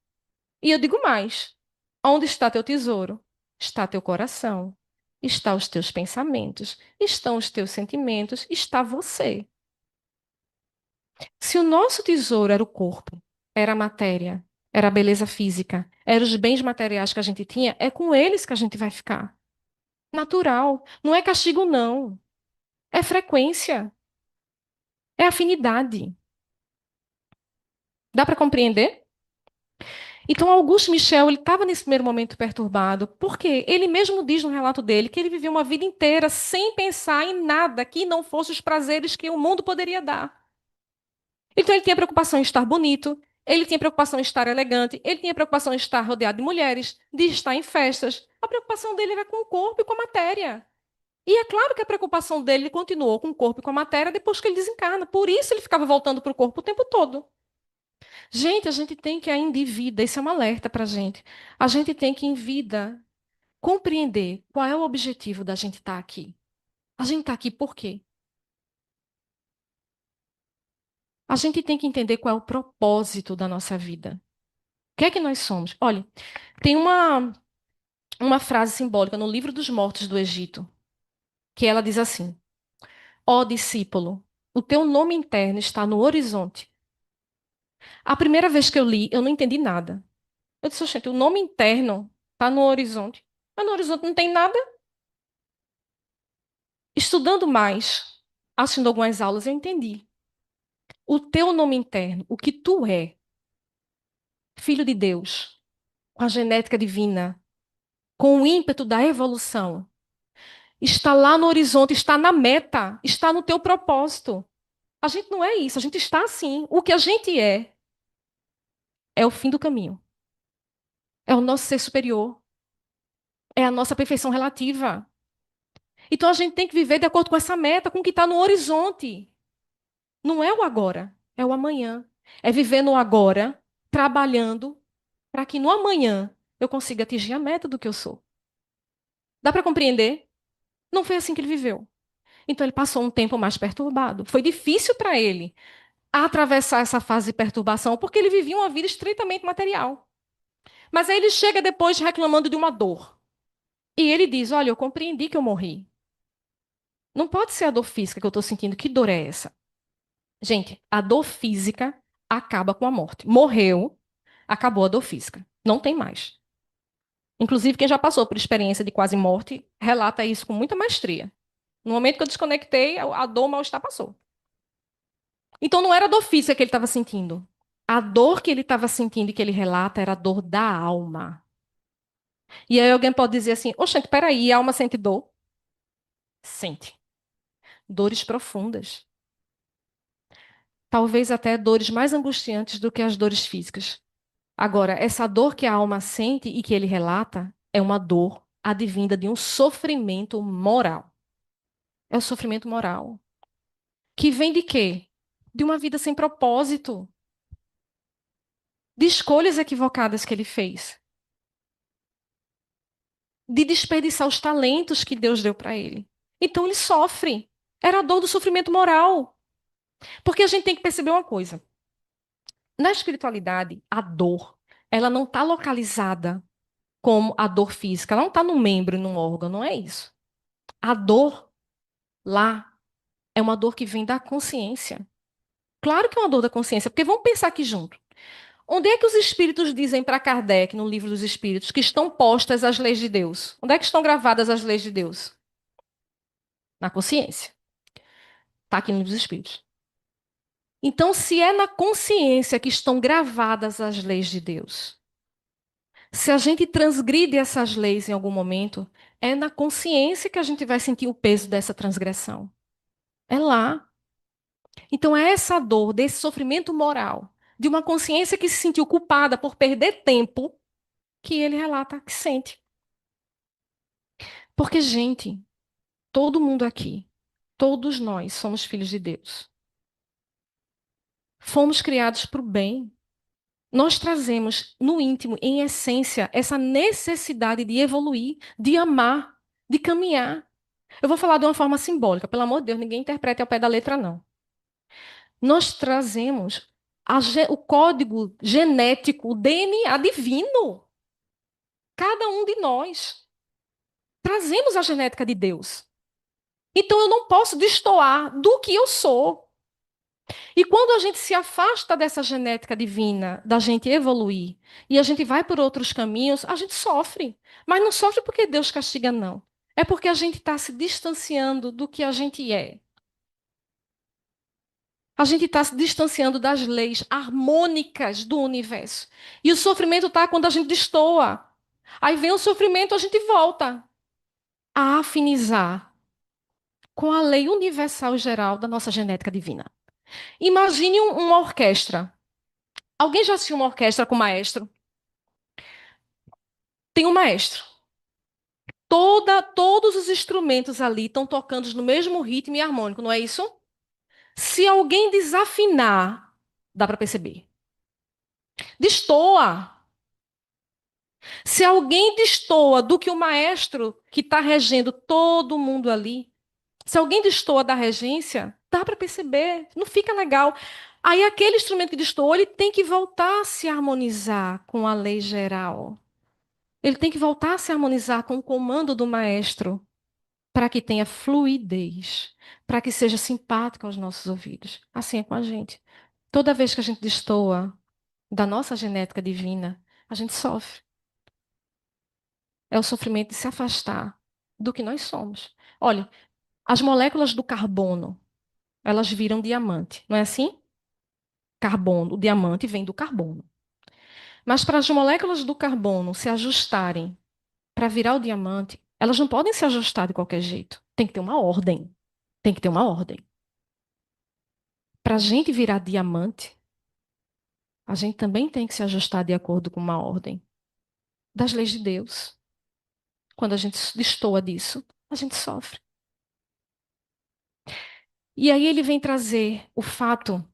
Speaker 3: E eu digo mais: onde está teu tesouro? Está teu coração. Está os teus pensamentos, estão os teus sentimentos, está você. Se o nosso tesouro era o corpo, era a matéria, era a beleza física, eram os bens materiais que a gente tinha, é com eles que a gente vai ficar. Natural. Não é castigo, não. É frequência. É afinidade. Dá para compreender? Então, Augusto Michel, ele estava nesse primeiro momento perturbado, porque ele mesmo diz no relato dele que ele viveu uma vida inteira sem pensar em nada que não fosse os prazeres que o mundo poderia dar. Então, ele tinha preocupação em estar bonito, ele tinha preocupação em estar elegante, ele tinha preocupação em estar rodeado de mulheres, de estar em festas. A preocupação dele era com o corpo e com a matéria. E é claro que a preocupação dele continuou com o corpo e com a matéria depois que ele desencarna. Por isso, ele ficava voltando para o corpo o tempo todo. Gente, a gente tem que ainda em vida, isso é um alerta para a gente. A gente tem que, em vida, compreender qual é o objetivo da gente estar aqui. A gente está aqui por quê? A gente tem que entender qual é o propósito da nossa vida. O que é que nós somos? Olha, tem uma frase simbólica no Livro dos Mortos do Egito, que ela diz assim: Ó discípulo, o teu nome interno está no horizonte. A primeira vez que eu li, eu não entendi nada. Eu disse: gente, o nome interno está no horizonte. Mas no horizonte não tem nada. Estudando mais, assistindo algumas aulas, eu entendi. O teu nome interno, o que tu é, filho de Deus, com a genética divina, com o ímpeto da evolução, está lá no horizonte, está na meta, está no teu propósito. A gente não é isso, a gente está assim. O que a gente é o fim do caminho. É o nosso ser superior. É a nossa perfeição relativa. Então a gente tem que viver de acordo com essa meta, com o que está no horizonte. Não é o agora, é o amanhã. É viver no agora, trabalhando, para que no amanhã eu consiga atingir a meta do que eu sou. Dá para compreender? Não foi assim que ele viveu. Então ele passou um tempo mais perturbado. Foi difícil para ele atravessar essa fase de perturbação, porque ele vivia uma vida estritamente material. Mas aí ele chega depois reclamando de uma dor. E ele diz: Olha, eu compreendi que eu morri. Não pode ser a dor física que eu estou sentindo. Que dor é essa? Gente, a dor física acaba com a morte. Morreu, acabou a dor física. Não tem mais. Inclusive, quem já passou por experiência de quase morte relata isso com muita maestria. No momento que eu desconectei, a dor, o mal-estar passou. Então não era a dor física que ele estava sentindo. A dor que ele estava sentindo e que ele relata era a dor da alma. E aí alguém pode dizer assim: oxente, peraí, a alma sente dor? Sente. Dores profundas. Talvez até dores mais angustiantes do que as dores físicas. Agora, essa dor que a alma sente e que ele relata é uma dor advinda de um sofrimento moral. É o sofrimento moral. Que vem de quê? De uma vida sem propósito, de escolhas equivocadas que ele fez, de desperdiçar os talentos que Deus deu para ele. Então ele sofre. Era a dor do sofrimento moral. Porque a gente tem que perceber uma coisa. Na espiritualidade, a dor, ela não está localizada como a dor física. Ela não está num membro, num órgão, não é isso. A dor lá é uma dor que vem da consciência. Claro que é uma dor da consciência, porque vamos pensar aqui junto. Onde é que os espíritos dizem para Kardec, no livro dos espíritos, que estão postas as leis de Deus? Onde é que estão gravadas as leis de Deus? Na consciência. Está aqui no livro dos espíritos. Então, se é na consciência que estão gravadas as leis de Deus, se a gente transgride essas leis em algum momento, é na consciência que a gente vai sentir o peso dessa transgressão. É lá. Então, é essa dor, desse sofrimento moral, de uma consciência que se sentiu culpada por perder tempo, que ele relata que sente. Porque, gente, todo mundo aqui, todos nós somos filhos de Deus. Fomos criados para o bem. Nós trazemos no íntimo, em essência, essa necessidade de evoluir, de amar, de caminhar. Eu vou falar de uma forma simbólica, pelo amor de Deus, ninguém interprete ao pé da letra, não. Nós trazemos o código genético, o DNA divino. Cada um de nós. Trazemos a genética de Deus. Então eu não posso destoar do que eu sou. E quando a gente se afasta dessa genética divina, da gente evoluir, e a gente vai por outros caminhos, a gente sofre. Mas não sofre porque Deus castiga, não. É porque a gente está se distanciando do que a gente é. A gente está se distanciando das leis harmônicas do universo. E o sofrimento está quando a gente destoa. Aí vem o sofrimento, a gente volta a afinizar com a lei universal e geral da nossa genética divina. Imagine uma orquestra. Alguém já assistiu uma orquestra com maestro? Tem um maestro. Todos os instrumentos ali estão tocando no mesmo ritmo e harmônico, não é isso? Se alguém desafinar, dá para perceber. Destoa. Se alguém destoa do que o maestro que está regendo todo mundo ali, se alguém destoa da regência, dá para perceber, não fica legal. Aí aquele instrumento que destoou, ele tem que voltar a se harmonizar com a lei geral. Ele tem que voltar a se harmonizar com o comando do maestro, para que tenha fluidez, para que seja simpático aos nossos ouvidos. Assim é com a gente. Toda vez que a gente destoa da nossa genética divina, a gente sofre. É o sofrimento de se afastar do que nós somos. Olha, as moléculas do carbono, elas viram diamante, não é assim? Carbono, o diamante vem do carbono. Mas para as moléculas do carbono se ajustarem para virar o diamante, elas não podem se ajustar de qualquer jeito. Tem que ter uma ordem. Tem que ter uma ordem. Para a gente virar diamante, a gente também tem que se ajustar de acordo com uma ordem das leis de Deus. Quando a gente destoa disso, a gente sofre. E aí ele vem trazer o fato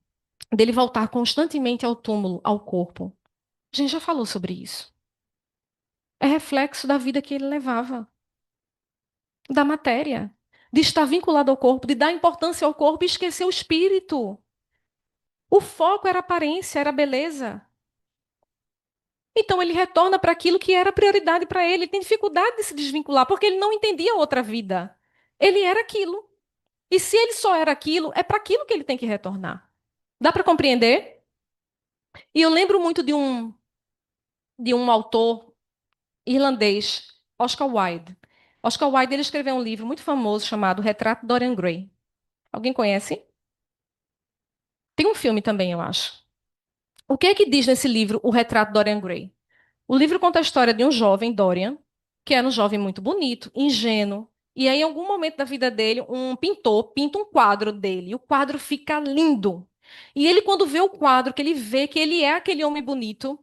Speaker 3: dele voltar constantemente ao túmulo, ao corpo. A gente já falou sobre isso. É reflexo da vida que ele levava, da matéria, de estar vinculado ao corpo, de dar importância ao corpo e esquecer o espírito. O foco era a aparência, era a beleza. Então ele retorna para aquilo que era prioridade para ele. Ele tem dificuldade de se desvincular, porque ele não entendia outra vida. Ele era aquilo. E se ele só era aquilo, é para aquilo que ele tem que retornar. Dá para compreender? E eu lembro muito de um autor irlandês, Oscar Wilde. Oscar Wilde ele escreveu um livro muito famoso chamado Retrato de Dorian Gray. Alguém conhece? Tem um filme também, eu acho. O que é que diz nesse livro, O Retrato de Dorian Gray? O livro conta a história de um jovem, Dorian, que era um jovem muito bonito, ingênuo. E aí, em algum momento da vida dele, um pintor pinta um quadro dele. E o quadro fica lindo. E ele, quando vê o quadro, que ele vê que ele é aquele homem bonito,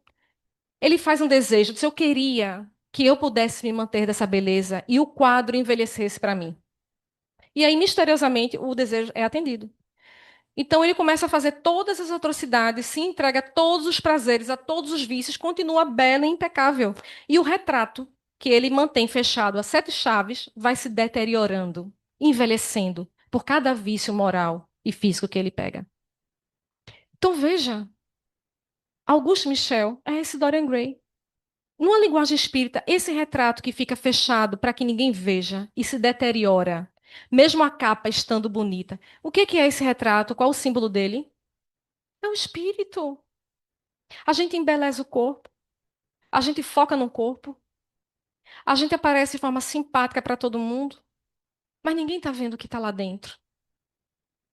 Speaker 3: ele faz um desejo, diz, eu queria que eu pudesse me manter dessa beleza e o quadro envelhecesse para mim. E aí, misteriosamente, o desejo é atendido. Então ele começa a fazer todas as atrocidades, se entrega a todos os prazeres, a todos os vícios, continua belo e impecável. E o retrato, que ele mantém fechado a 7 chaves, vai se deteriorando, envelhecendo, por cada vício moral e físico que ele pega. Então veja, Auguste Michel é esse Dorian Gray. Numa linguagem espírita, esse retrato que fica fechado para que ninguém veja e se deteriora, mesmo a capa estando bonita. O que é esse retrato? Qual o símbolo dele? É o espírito. A gente embeleza o corpo, a gente foca no corpo, a gente aparece de forma simpática para todo mundo, mas ninguém está vendo o que está lá dentro.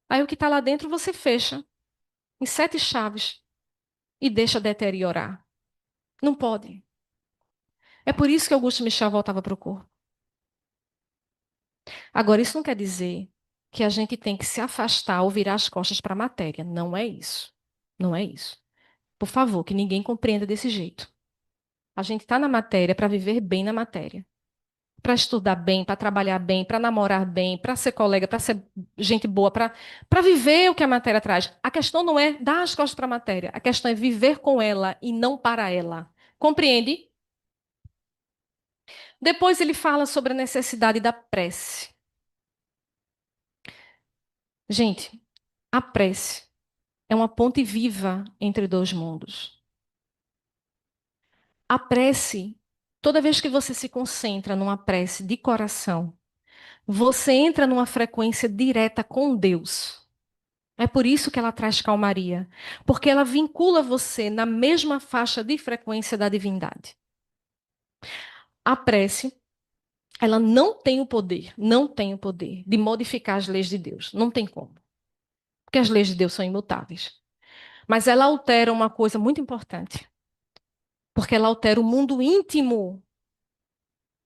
Speaker 3: Aí o que está lá dentro você fecha em 7 chaves e deixa deteriorar. Não pode. É por isso que Augusto Michel voltava para o corpo. Agora, isso não quer dizer que a gente tem que se afastar ou virar as costas para a matéria. Não é isso. Não é isso. Por favor, que ninguém compreenda desse jeito. A gente está na matéria para viver bem na matéria. Para estudar bem, para trabalhar bem, para namorar bem, para ser colega, para ser gente boa, para viver o que a matéria traz. A questão não é dar as costas para a matéria, a questão é viver com ela e não para ela. Compreende? Depois ele fala sobre a necessidade da prece. Gente, a prece é uma ponte viva entre dois mundos. A prece, toda vez que você se concentra numa prece de coração, você entra numa frequência direta com Deus. É por isso que ela traz calmaria, porque ela vincula você na mesma faixa de frequência da divindade. A prece, ela não tem o poder de modificar as leis de Deus, não tem como, porque as leis de Deus são imutáveis. Mas ela altera uma coisa muito importante, porque ela altera o mundo íntimo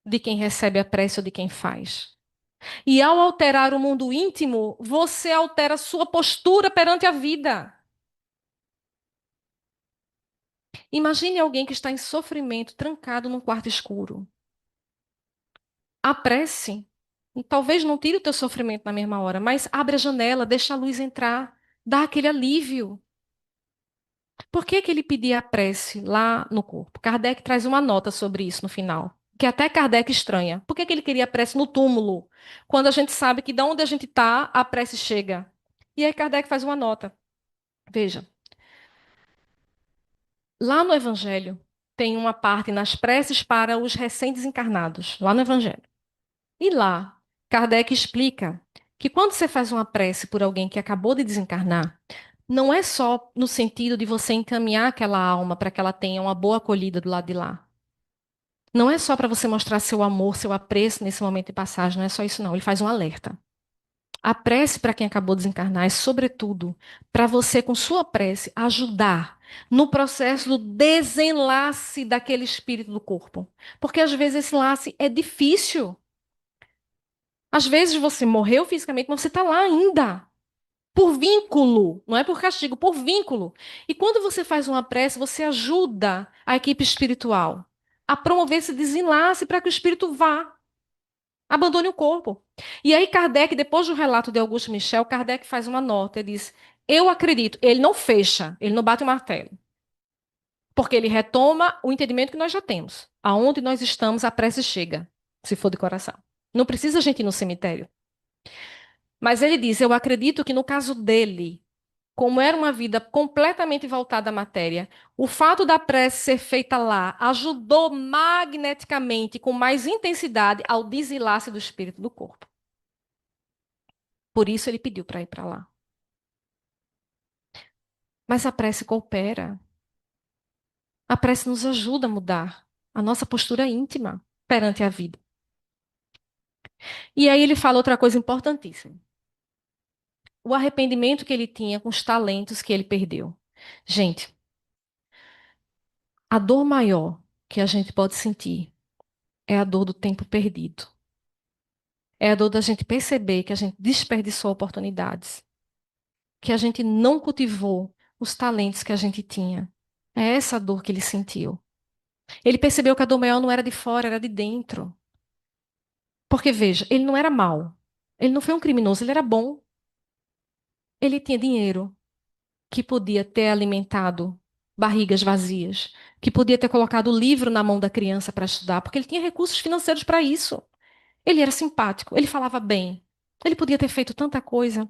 Speaker 3: de quem recebe a prece ou de quem faz. E ao alterar o mundo íntimo, você altera a sua postura perante a vida. Imagine alguém que está em sofrimento, trancado num quarto escuro. A prece, talvez não tire o teu sofrimento na mesma hora, mas abre a janela, deixa a luz entrar, dá aquele alívio. Por que que ele pedia a prece lá no corpo? Kardec traz uma nota sobre isso no final, que até Kardec estranha. Por que que ele queria a prece no túmulo, quando a gente sabe que de onde a gente está, a prece chega? E aí Kardec faz uma nota. Veja, lá no Evangelho tem uma parte nas preces para os recém-desencarnados, lá no Evangelho. E lá, Kardec explica que quando você faz uma prece por alguém que acabou de desencarnar, não é só no sentido de você encaminhar aquela alma para que ela tenha uma boa acolhida do lado de lá. Não é só para você mostrar seu amor, seu apreço nesse momento de passagem, não é só isso não. Ele faz um alerta. A prece para quem acabou de desencarnar é, sobretudo, para você, com sua prece, ajudar no processo do desenlace daquele espírito do corpo. Porque às vezes esse laço é difícil. Às vezes você morreu fisicamente, mas você está lá ainda. Por vínculo, não é por castigo, por vínculo. E quando você faz uma prece, você ajuda a equipe espiritual a promover esse desenlace para que o espírito vá, abandone o corpo. E aí Kardec, depois do relato de Augusto Michel, Kardec faz uma nota, ele diz, eu acredito, ele não fecha, ele não bate o martelo. Porque ele retoma o entendimento que nós já temos. Aonde nós estamos, a prece chega, se for de coração. Não precisa a gente ir no cemitério. Mas ele diz: eu acredito que no caso dele, como era uma vida completamente voltada à matéria, o fato da prece ser feita lá ajudou magneticamente, com mais intensidade, ao desenlace do espírito do corpo. Por isso ele pediu para ir para lá. Mas a prece coopera. A prece nos ajuda a mudar a nossa postura íntima perante a vida. E aí ele fala outra coisa importantíssima. O arrependimento que ele tinha com os talentos que ele perdeu. Gente, a dor maior que a gente pode sentir é a dor do tempo perdido. É a dor da gente perceber que a gente desperdiçou oportunidades, que a gente não cultivou os talentos que a gente tinha. É essa dor que ele sentiu. Ele percebeu que a dor maior não era de fora, era de dentro. Porque, veja, ele não era mau. Ele não foi um criminoso, ele era bom. Ele tinha dinheiro que podia ter alimentado barrigas vazias, que podia ter colocado o livro na mão da criança para estudar, porque ele tinha recursos financeiros para isso. Ele era simpático, ele falava bem. Ele podia ter feito tanta coisa.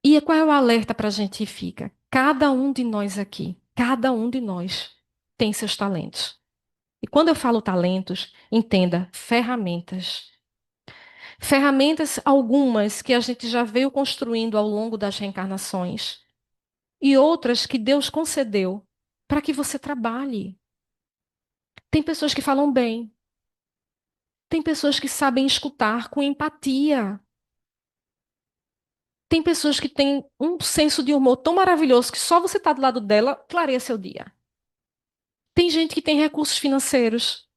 Speaker 3: E qual é o alerta para a gente que fica? Cada um de nós aqui, cada um de nós tem seus talentos. E quando eu falo talentos, entenda, ferramentas. Ferramentas algumas que a gente já veio construindo ao longo das reencarnações e outras que Deus concedeu para que você trabalhe. Tem pessoas que falam bem, tem pessoas que sabem escutar com empatia, tem pessoas que têm um senso de humor tão maravilhoso que só você estar do lado dela clareia seu dia. Tem gente que tem recursos financeiros,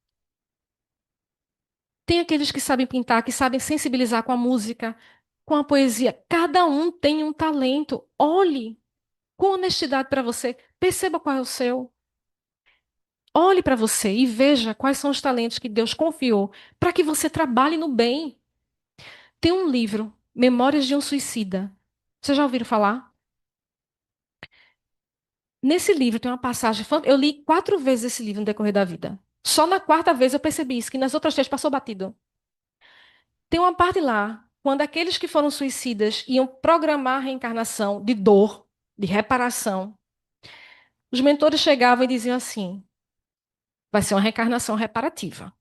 Speaker 3: tem aqueles que sabem pintar, que sabem sensibilizar com a música, com a poesia. Cada um tem um talento. Olhe com honestidade para você, perceba qual é o seu. Olhe para você e veja quais são os talentos que Deus confiou para que você trabalhe no bem. Tem um livro, Memórias de um Suicida. Vocês já ouviram falar? Nesse livro tem uma passagem. Eu li 4 vezes esse livro no decorrer da vida. Só na quarta vez eu percebi isso, que nas outras 3 passou batido. Tem uma parte lá, quando aqueles que foram suicidas iam programar a reencarnação de dor, de reparação, os mentores chegavam e diziam assim: vai ser uma reencarnação reparativa.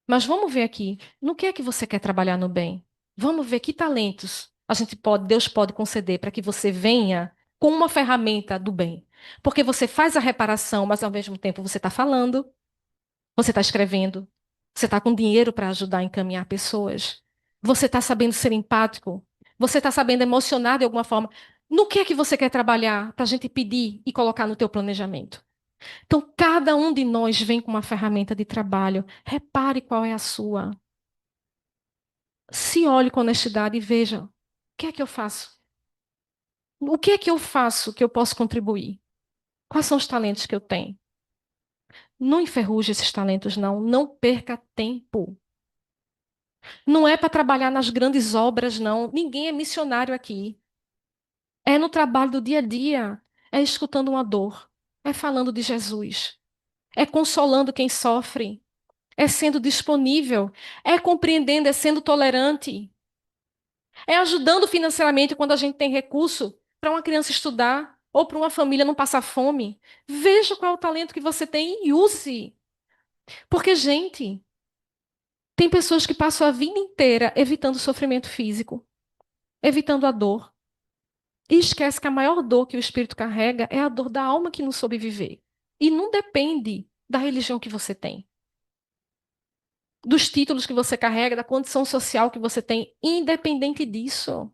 Speaker 3: Mas vamos ver aqui, no que é que você quer trabalhar no bem? Vamos ver que talentos Deus pode conceder para que você venha com uma ferramenta do bem. Porque você faz a reparação, mas ao mesmo tempo você está falando, você está escrevendo, você está com dinheiro para ajudar a encaminhar pessoas, você está sabendo ser empático, você está sabendo emocionar de alguma forma. No que é que você quer trabalhar para a gente pedir e colocar no teu planejamento? Então, cada um de nós vem com uma ferramenta de trabalho. Repare qual é a sua. Se olhe com honestidade e veja: o que é que eu faço? O que é que eu faço que eu posso contribuir? Quais são os talentos que eu tenho? Não enferruje esses talentos, não. Não perca tempo. Não é para trabalhar nas grandes obras, não. Ninguém é missionário aqui. É no trabalho do dia a dia. É escutando uma dor. É falando de Jesus. É consolando quem sofre. É sendo disponível. É compreendendo, é sendo tolerante. É ajudando financeiramente quando a gente tem recurso para uma criança estudar ou para uma família não passar fome. Veja qual é o talento que você tem e use. Porque, gente, tem pessoas que passam a vida inteira evitando o sofrimento físico, evitando a dor. E esquece que a maior dor que o espírito carrega é a dor da alma que não soube viver. E não depende da religião que você tem, dos títulos que você carrega, da condição social que você tem, independente disso.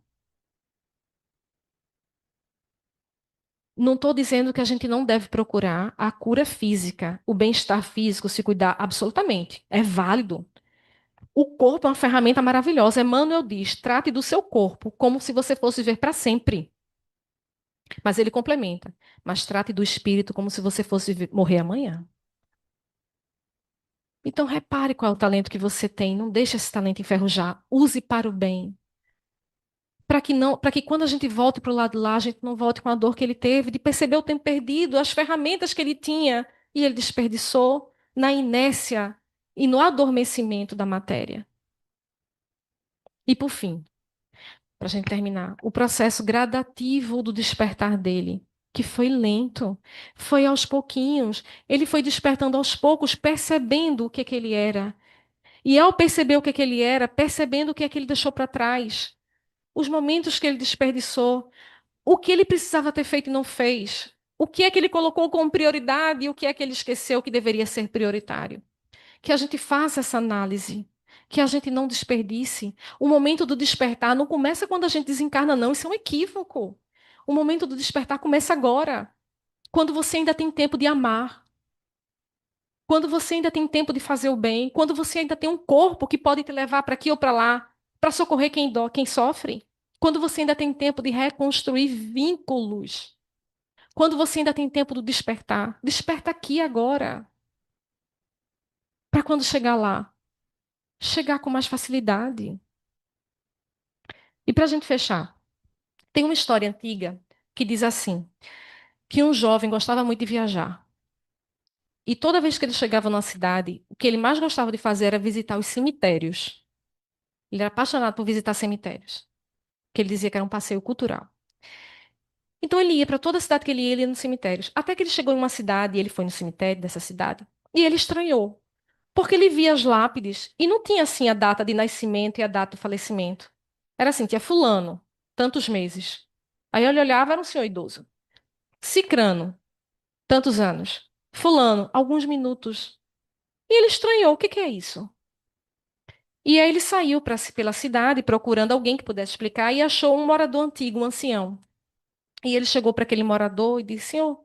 Speaker 3: Não estou dizendo que a gente não deve procurar a cura física, o bem-estar físico, se cuidar, absolutamente. É válido. O corpo é uma ferramenta maravilhosa. Emmanuel diz: trate do seu corpo como se você fosse viver para sempre. Mas ele complementa: mas trate do espírito como se você fosse morrer amanhã. Então repare qual é o talento que você tem. Não deixe esse talento enferrujar. Use para o bem. Para que quando a gente volte para o lado de lá, a gente não volte com a dor que ele teve, de perceber o tempo perdido, as ferramentas que ele tinha e ele desperdiçou na inércia e no adormecimento da matéria. E por fim, para a gente terminar, o processo gradativo do despertar dele, que foi lento, foi aos pouquinhos. Ele foi despertando aos poucos, percebendo o que, que ele era. E ao perceber o que, que ele era, percebendo o que é que ele deixou para trás, os momentos que ele desperdiçou, o que ele precisava ter feito e não fez, o que é que ele colocou como prioridade e o que é que ele esqueceu que deveria ser prioritário. Que a gente faça essa análise, que a gente não desperdice. O momento do despertar não começa quando a gente desencarna, não. Isso é um equívoco. O momento do despertar começa agora, quando você ainda tem tempo de amar, quando você ainda tem tempo de fazer o bem, quando você ainda tem um corpo que pode te levar para aqui ou para lá, para socorrer quem sofre, quando você ainda tem tempo de reconstruir vínculos, quando você ainda tem tempo do despertar. Desperta aqui agora, para quando chegar lá, chegar com mais facilidade. E para a gente fechar, tem uma história antiga que diz assim, que um jovem gostava muito de viajar. E toda vez que ele chegava numa cidade, o que ele mais gostava de fazer era visitar os cemitérios. Ele era apaixonado por visitar cemitérios, que ele dizia que era um passeio cultural. Então ele ia para toda cidade que ele ia nos cemitérios. Até que ele chegou em uma cidade, e ele foi no cemitério dessa cidade, e ele estranhou, porque ele via as lápides e não tinha assim a data de nascimento e a data do falecimento. Era assim, tinha fulano, tantos meses. Aí ele olhava, era um senhor idoso. Cicrano, tantos anos. Fulano, alguns minutos. E ele estranhou, o que que é isso? E aí ele saiu pela cidade procurando alguém que pudesse explicar e achou um morador antigo, um ancião. E ele chegou para aquele morador e disse: Senhor,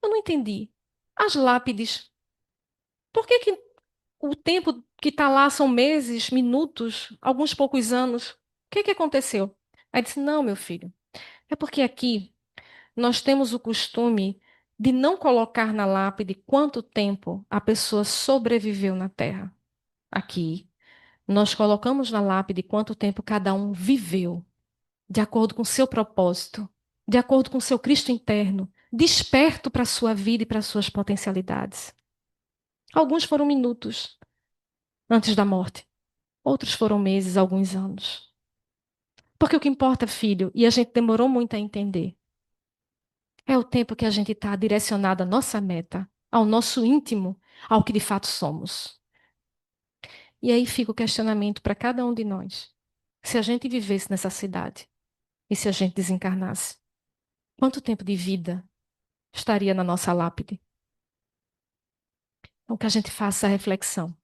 Speaker 3: eu não entendi. As lápides, por que que o tempo que está lá são meses, minutos, alguns poucos anos? O que que aconteceu? Aí disse: Não, meu filho, é porque aqui nós temos o costume de não colocar na lápide quanto tempo a pessoa sobreviveu na Terra. Aqui, nós colocamos na lápide quanto tempo cada um viveu, de acordo com o seu propósito, de acordo com o seu Cristo interno, desperto para a sua vida e para as suas potencialidades. Alguns foram minutos antes da morte, outros foram meses, alguns anos. Porque o que importa, filho, e a gente demorou muito a entender, é o tempo que a gente está direcionado à nossa meta, ao nosso íntimo, ao que de fato somos. E aí fica o questionamento para cada um de nós. Se a gente vivesse nessa cidade e se a gente desencarnasse, quanto tempo de vida estaria na nossa lápide? Então, que a gente faça a reflexão,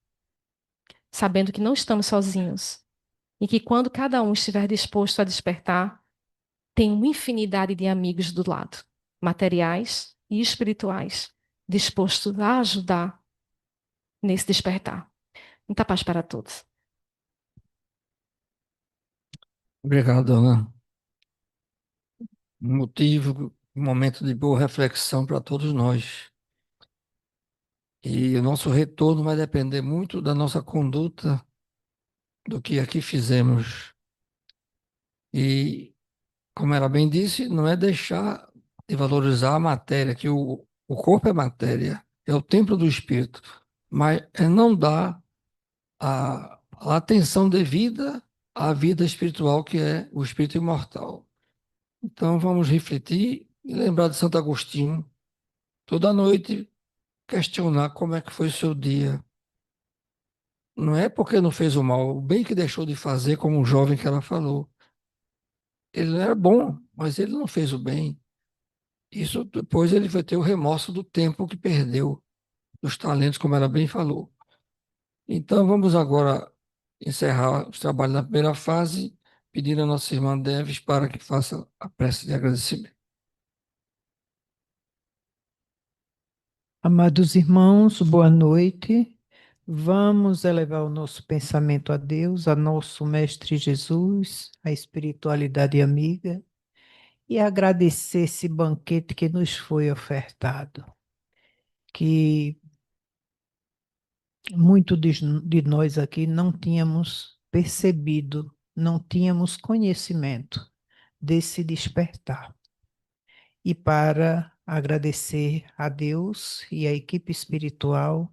Speaker 3: sabendo que não estamos sozinhos e que quando cada um estiver disposto a despertar, tem uma infinidade de amigos do lado, materiais e espirituais, dispostos a ajudar nesse despertar. Muita paz para todos.
Speaker 4: Obrigado, Ana. Um motivo, um momento de boa reflexão para todos nós. E o nosso retorno vai depender muito da nossa conduta, do que aqui fizemos. E, como ela bem disse, não é deixar de valorizar a matéria, que o corpo é matéria, é o templo do espírito, mas é não dar a atenção devida à vida espiritual, que é o espírito imortal. Então, vamos refletir e lembrar de Santo Agostinho, toda noite questionar como é que foi o seu dia. Não é porque não fez o mal, o bem que deixou de fazer, como um jovem que ela falou. Ele era bom, mas ele não fez o bem. Isso depois ele vai ter o remorso do tempo que perdeu, dos talentos, como ela bem falou. Então vamos agora encerrar os trabalhos na primeira fase, pedindo a nossa irmã Deves para que faça a prece de agradecimento.
Speaker 5: Amados irmãos, boa noite. Vamos elevar o nosso pensamento a Deus, a nosso Mestre Jesus, a espiritualidade amiga, e agradecer esse banquete que nos foi ofertado, que muitos de nós aqui não tínhamos percebido, não tínhamos conhecimento desse despertar. E para agradecer a Deus e a equipe espiritual,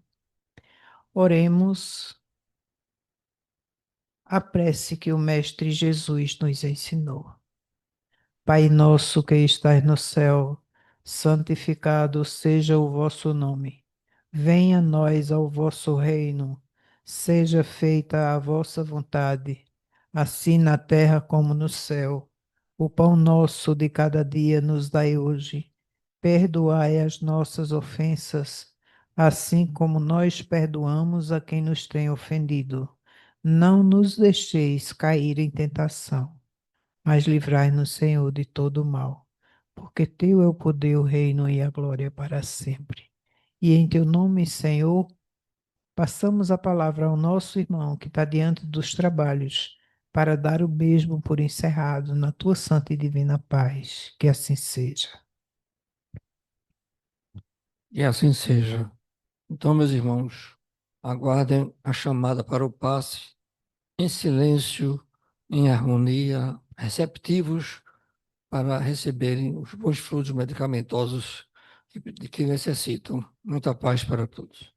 Speaker 5: oremos a prece que o Mestre Jesus nos ensinou. Pai nosso que estais no céu, santificado seja o vosso nome. Venha a nós ao vosso reino. Seja feita a vossa vontade, assim na terra como no céu. O pão nosso de cada dia nos dai hoje. Perdoai as nossas ofensas, assim como nós perdoamos a quem nos tem ofendido. Não nos deixeis cair em tentação, mas livrai-nos, Senhor, de todo o mal, porque teu é o poder, o reino e a glória para sempre. E em teu nome, Senhor, passamos a palavra ao nosso irmão que está diante dos trabalhos, para dar o mesmo por encerrado na tua santa e divina paz. Que assim seja.
Speaker 4: E assim seja. Então, meus irmãos, aguardem a chamada para o passe, em silêncio, em harmonia, receptivos para receberem os bons frutos medicamentosos que necessitam. Muita paz para todos.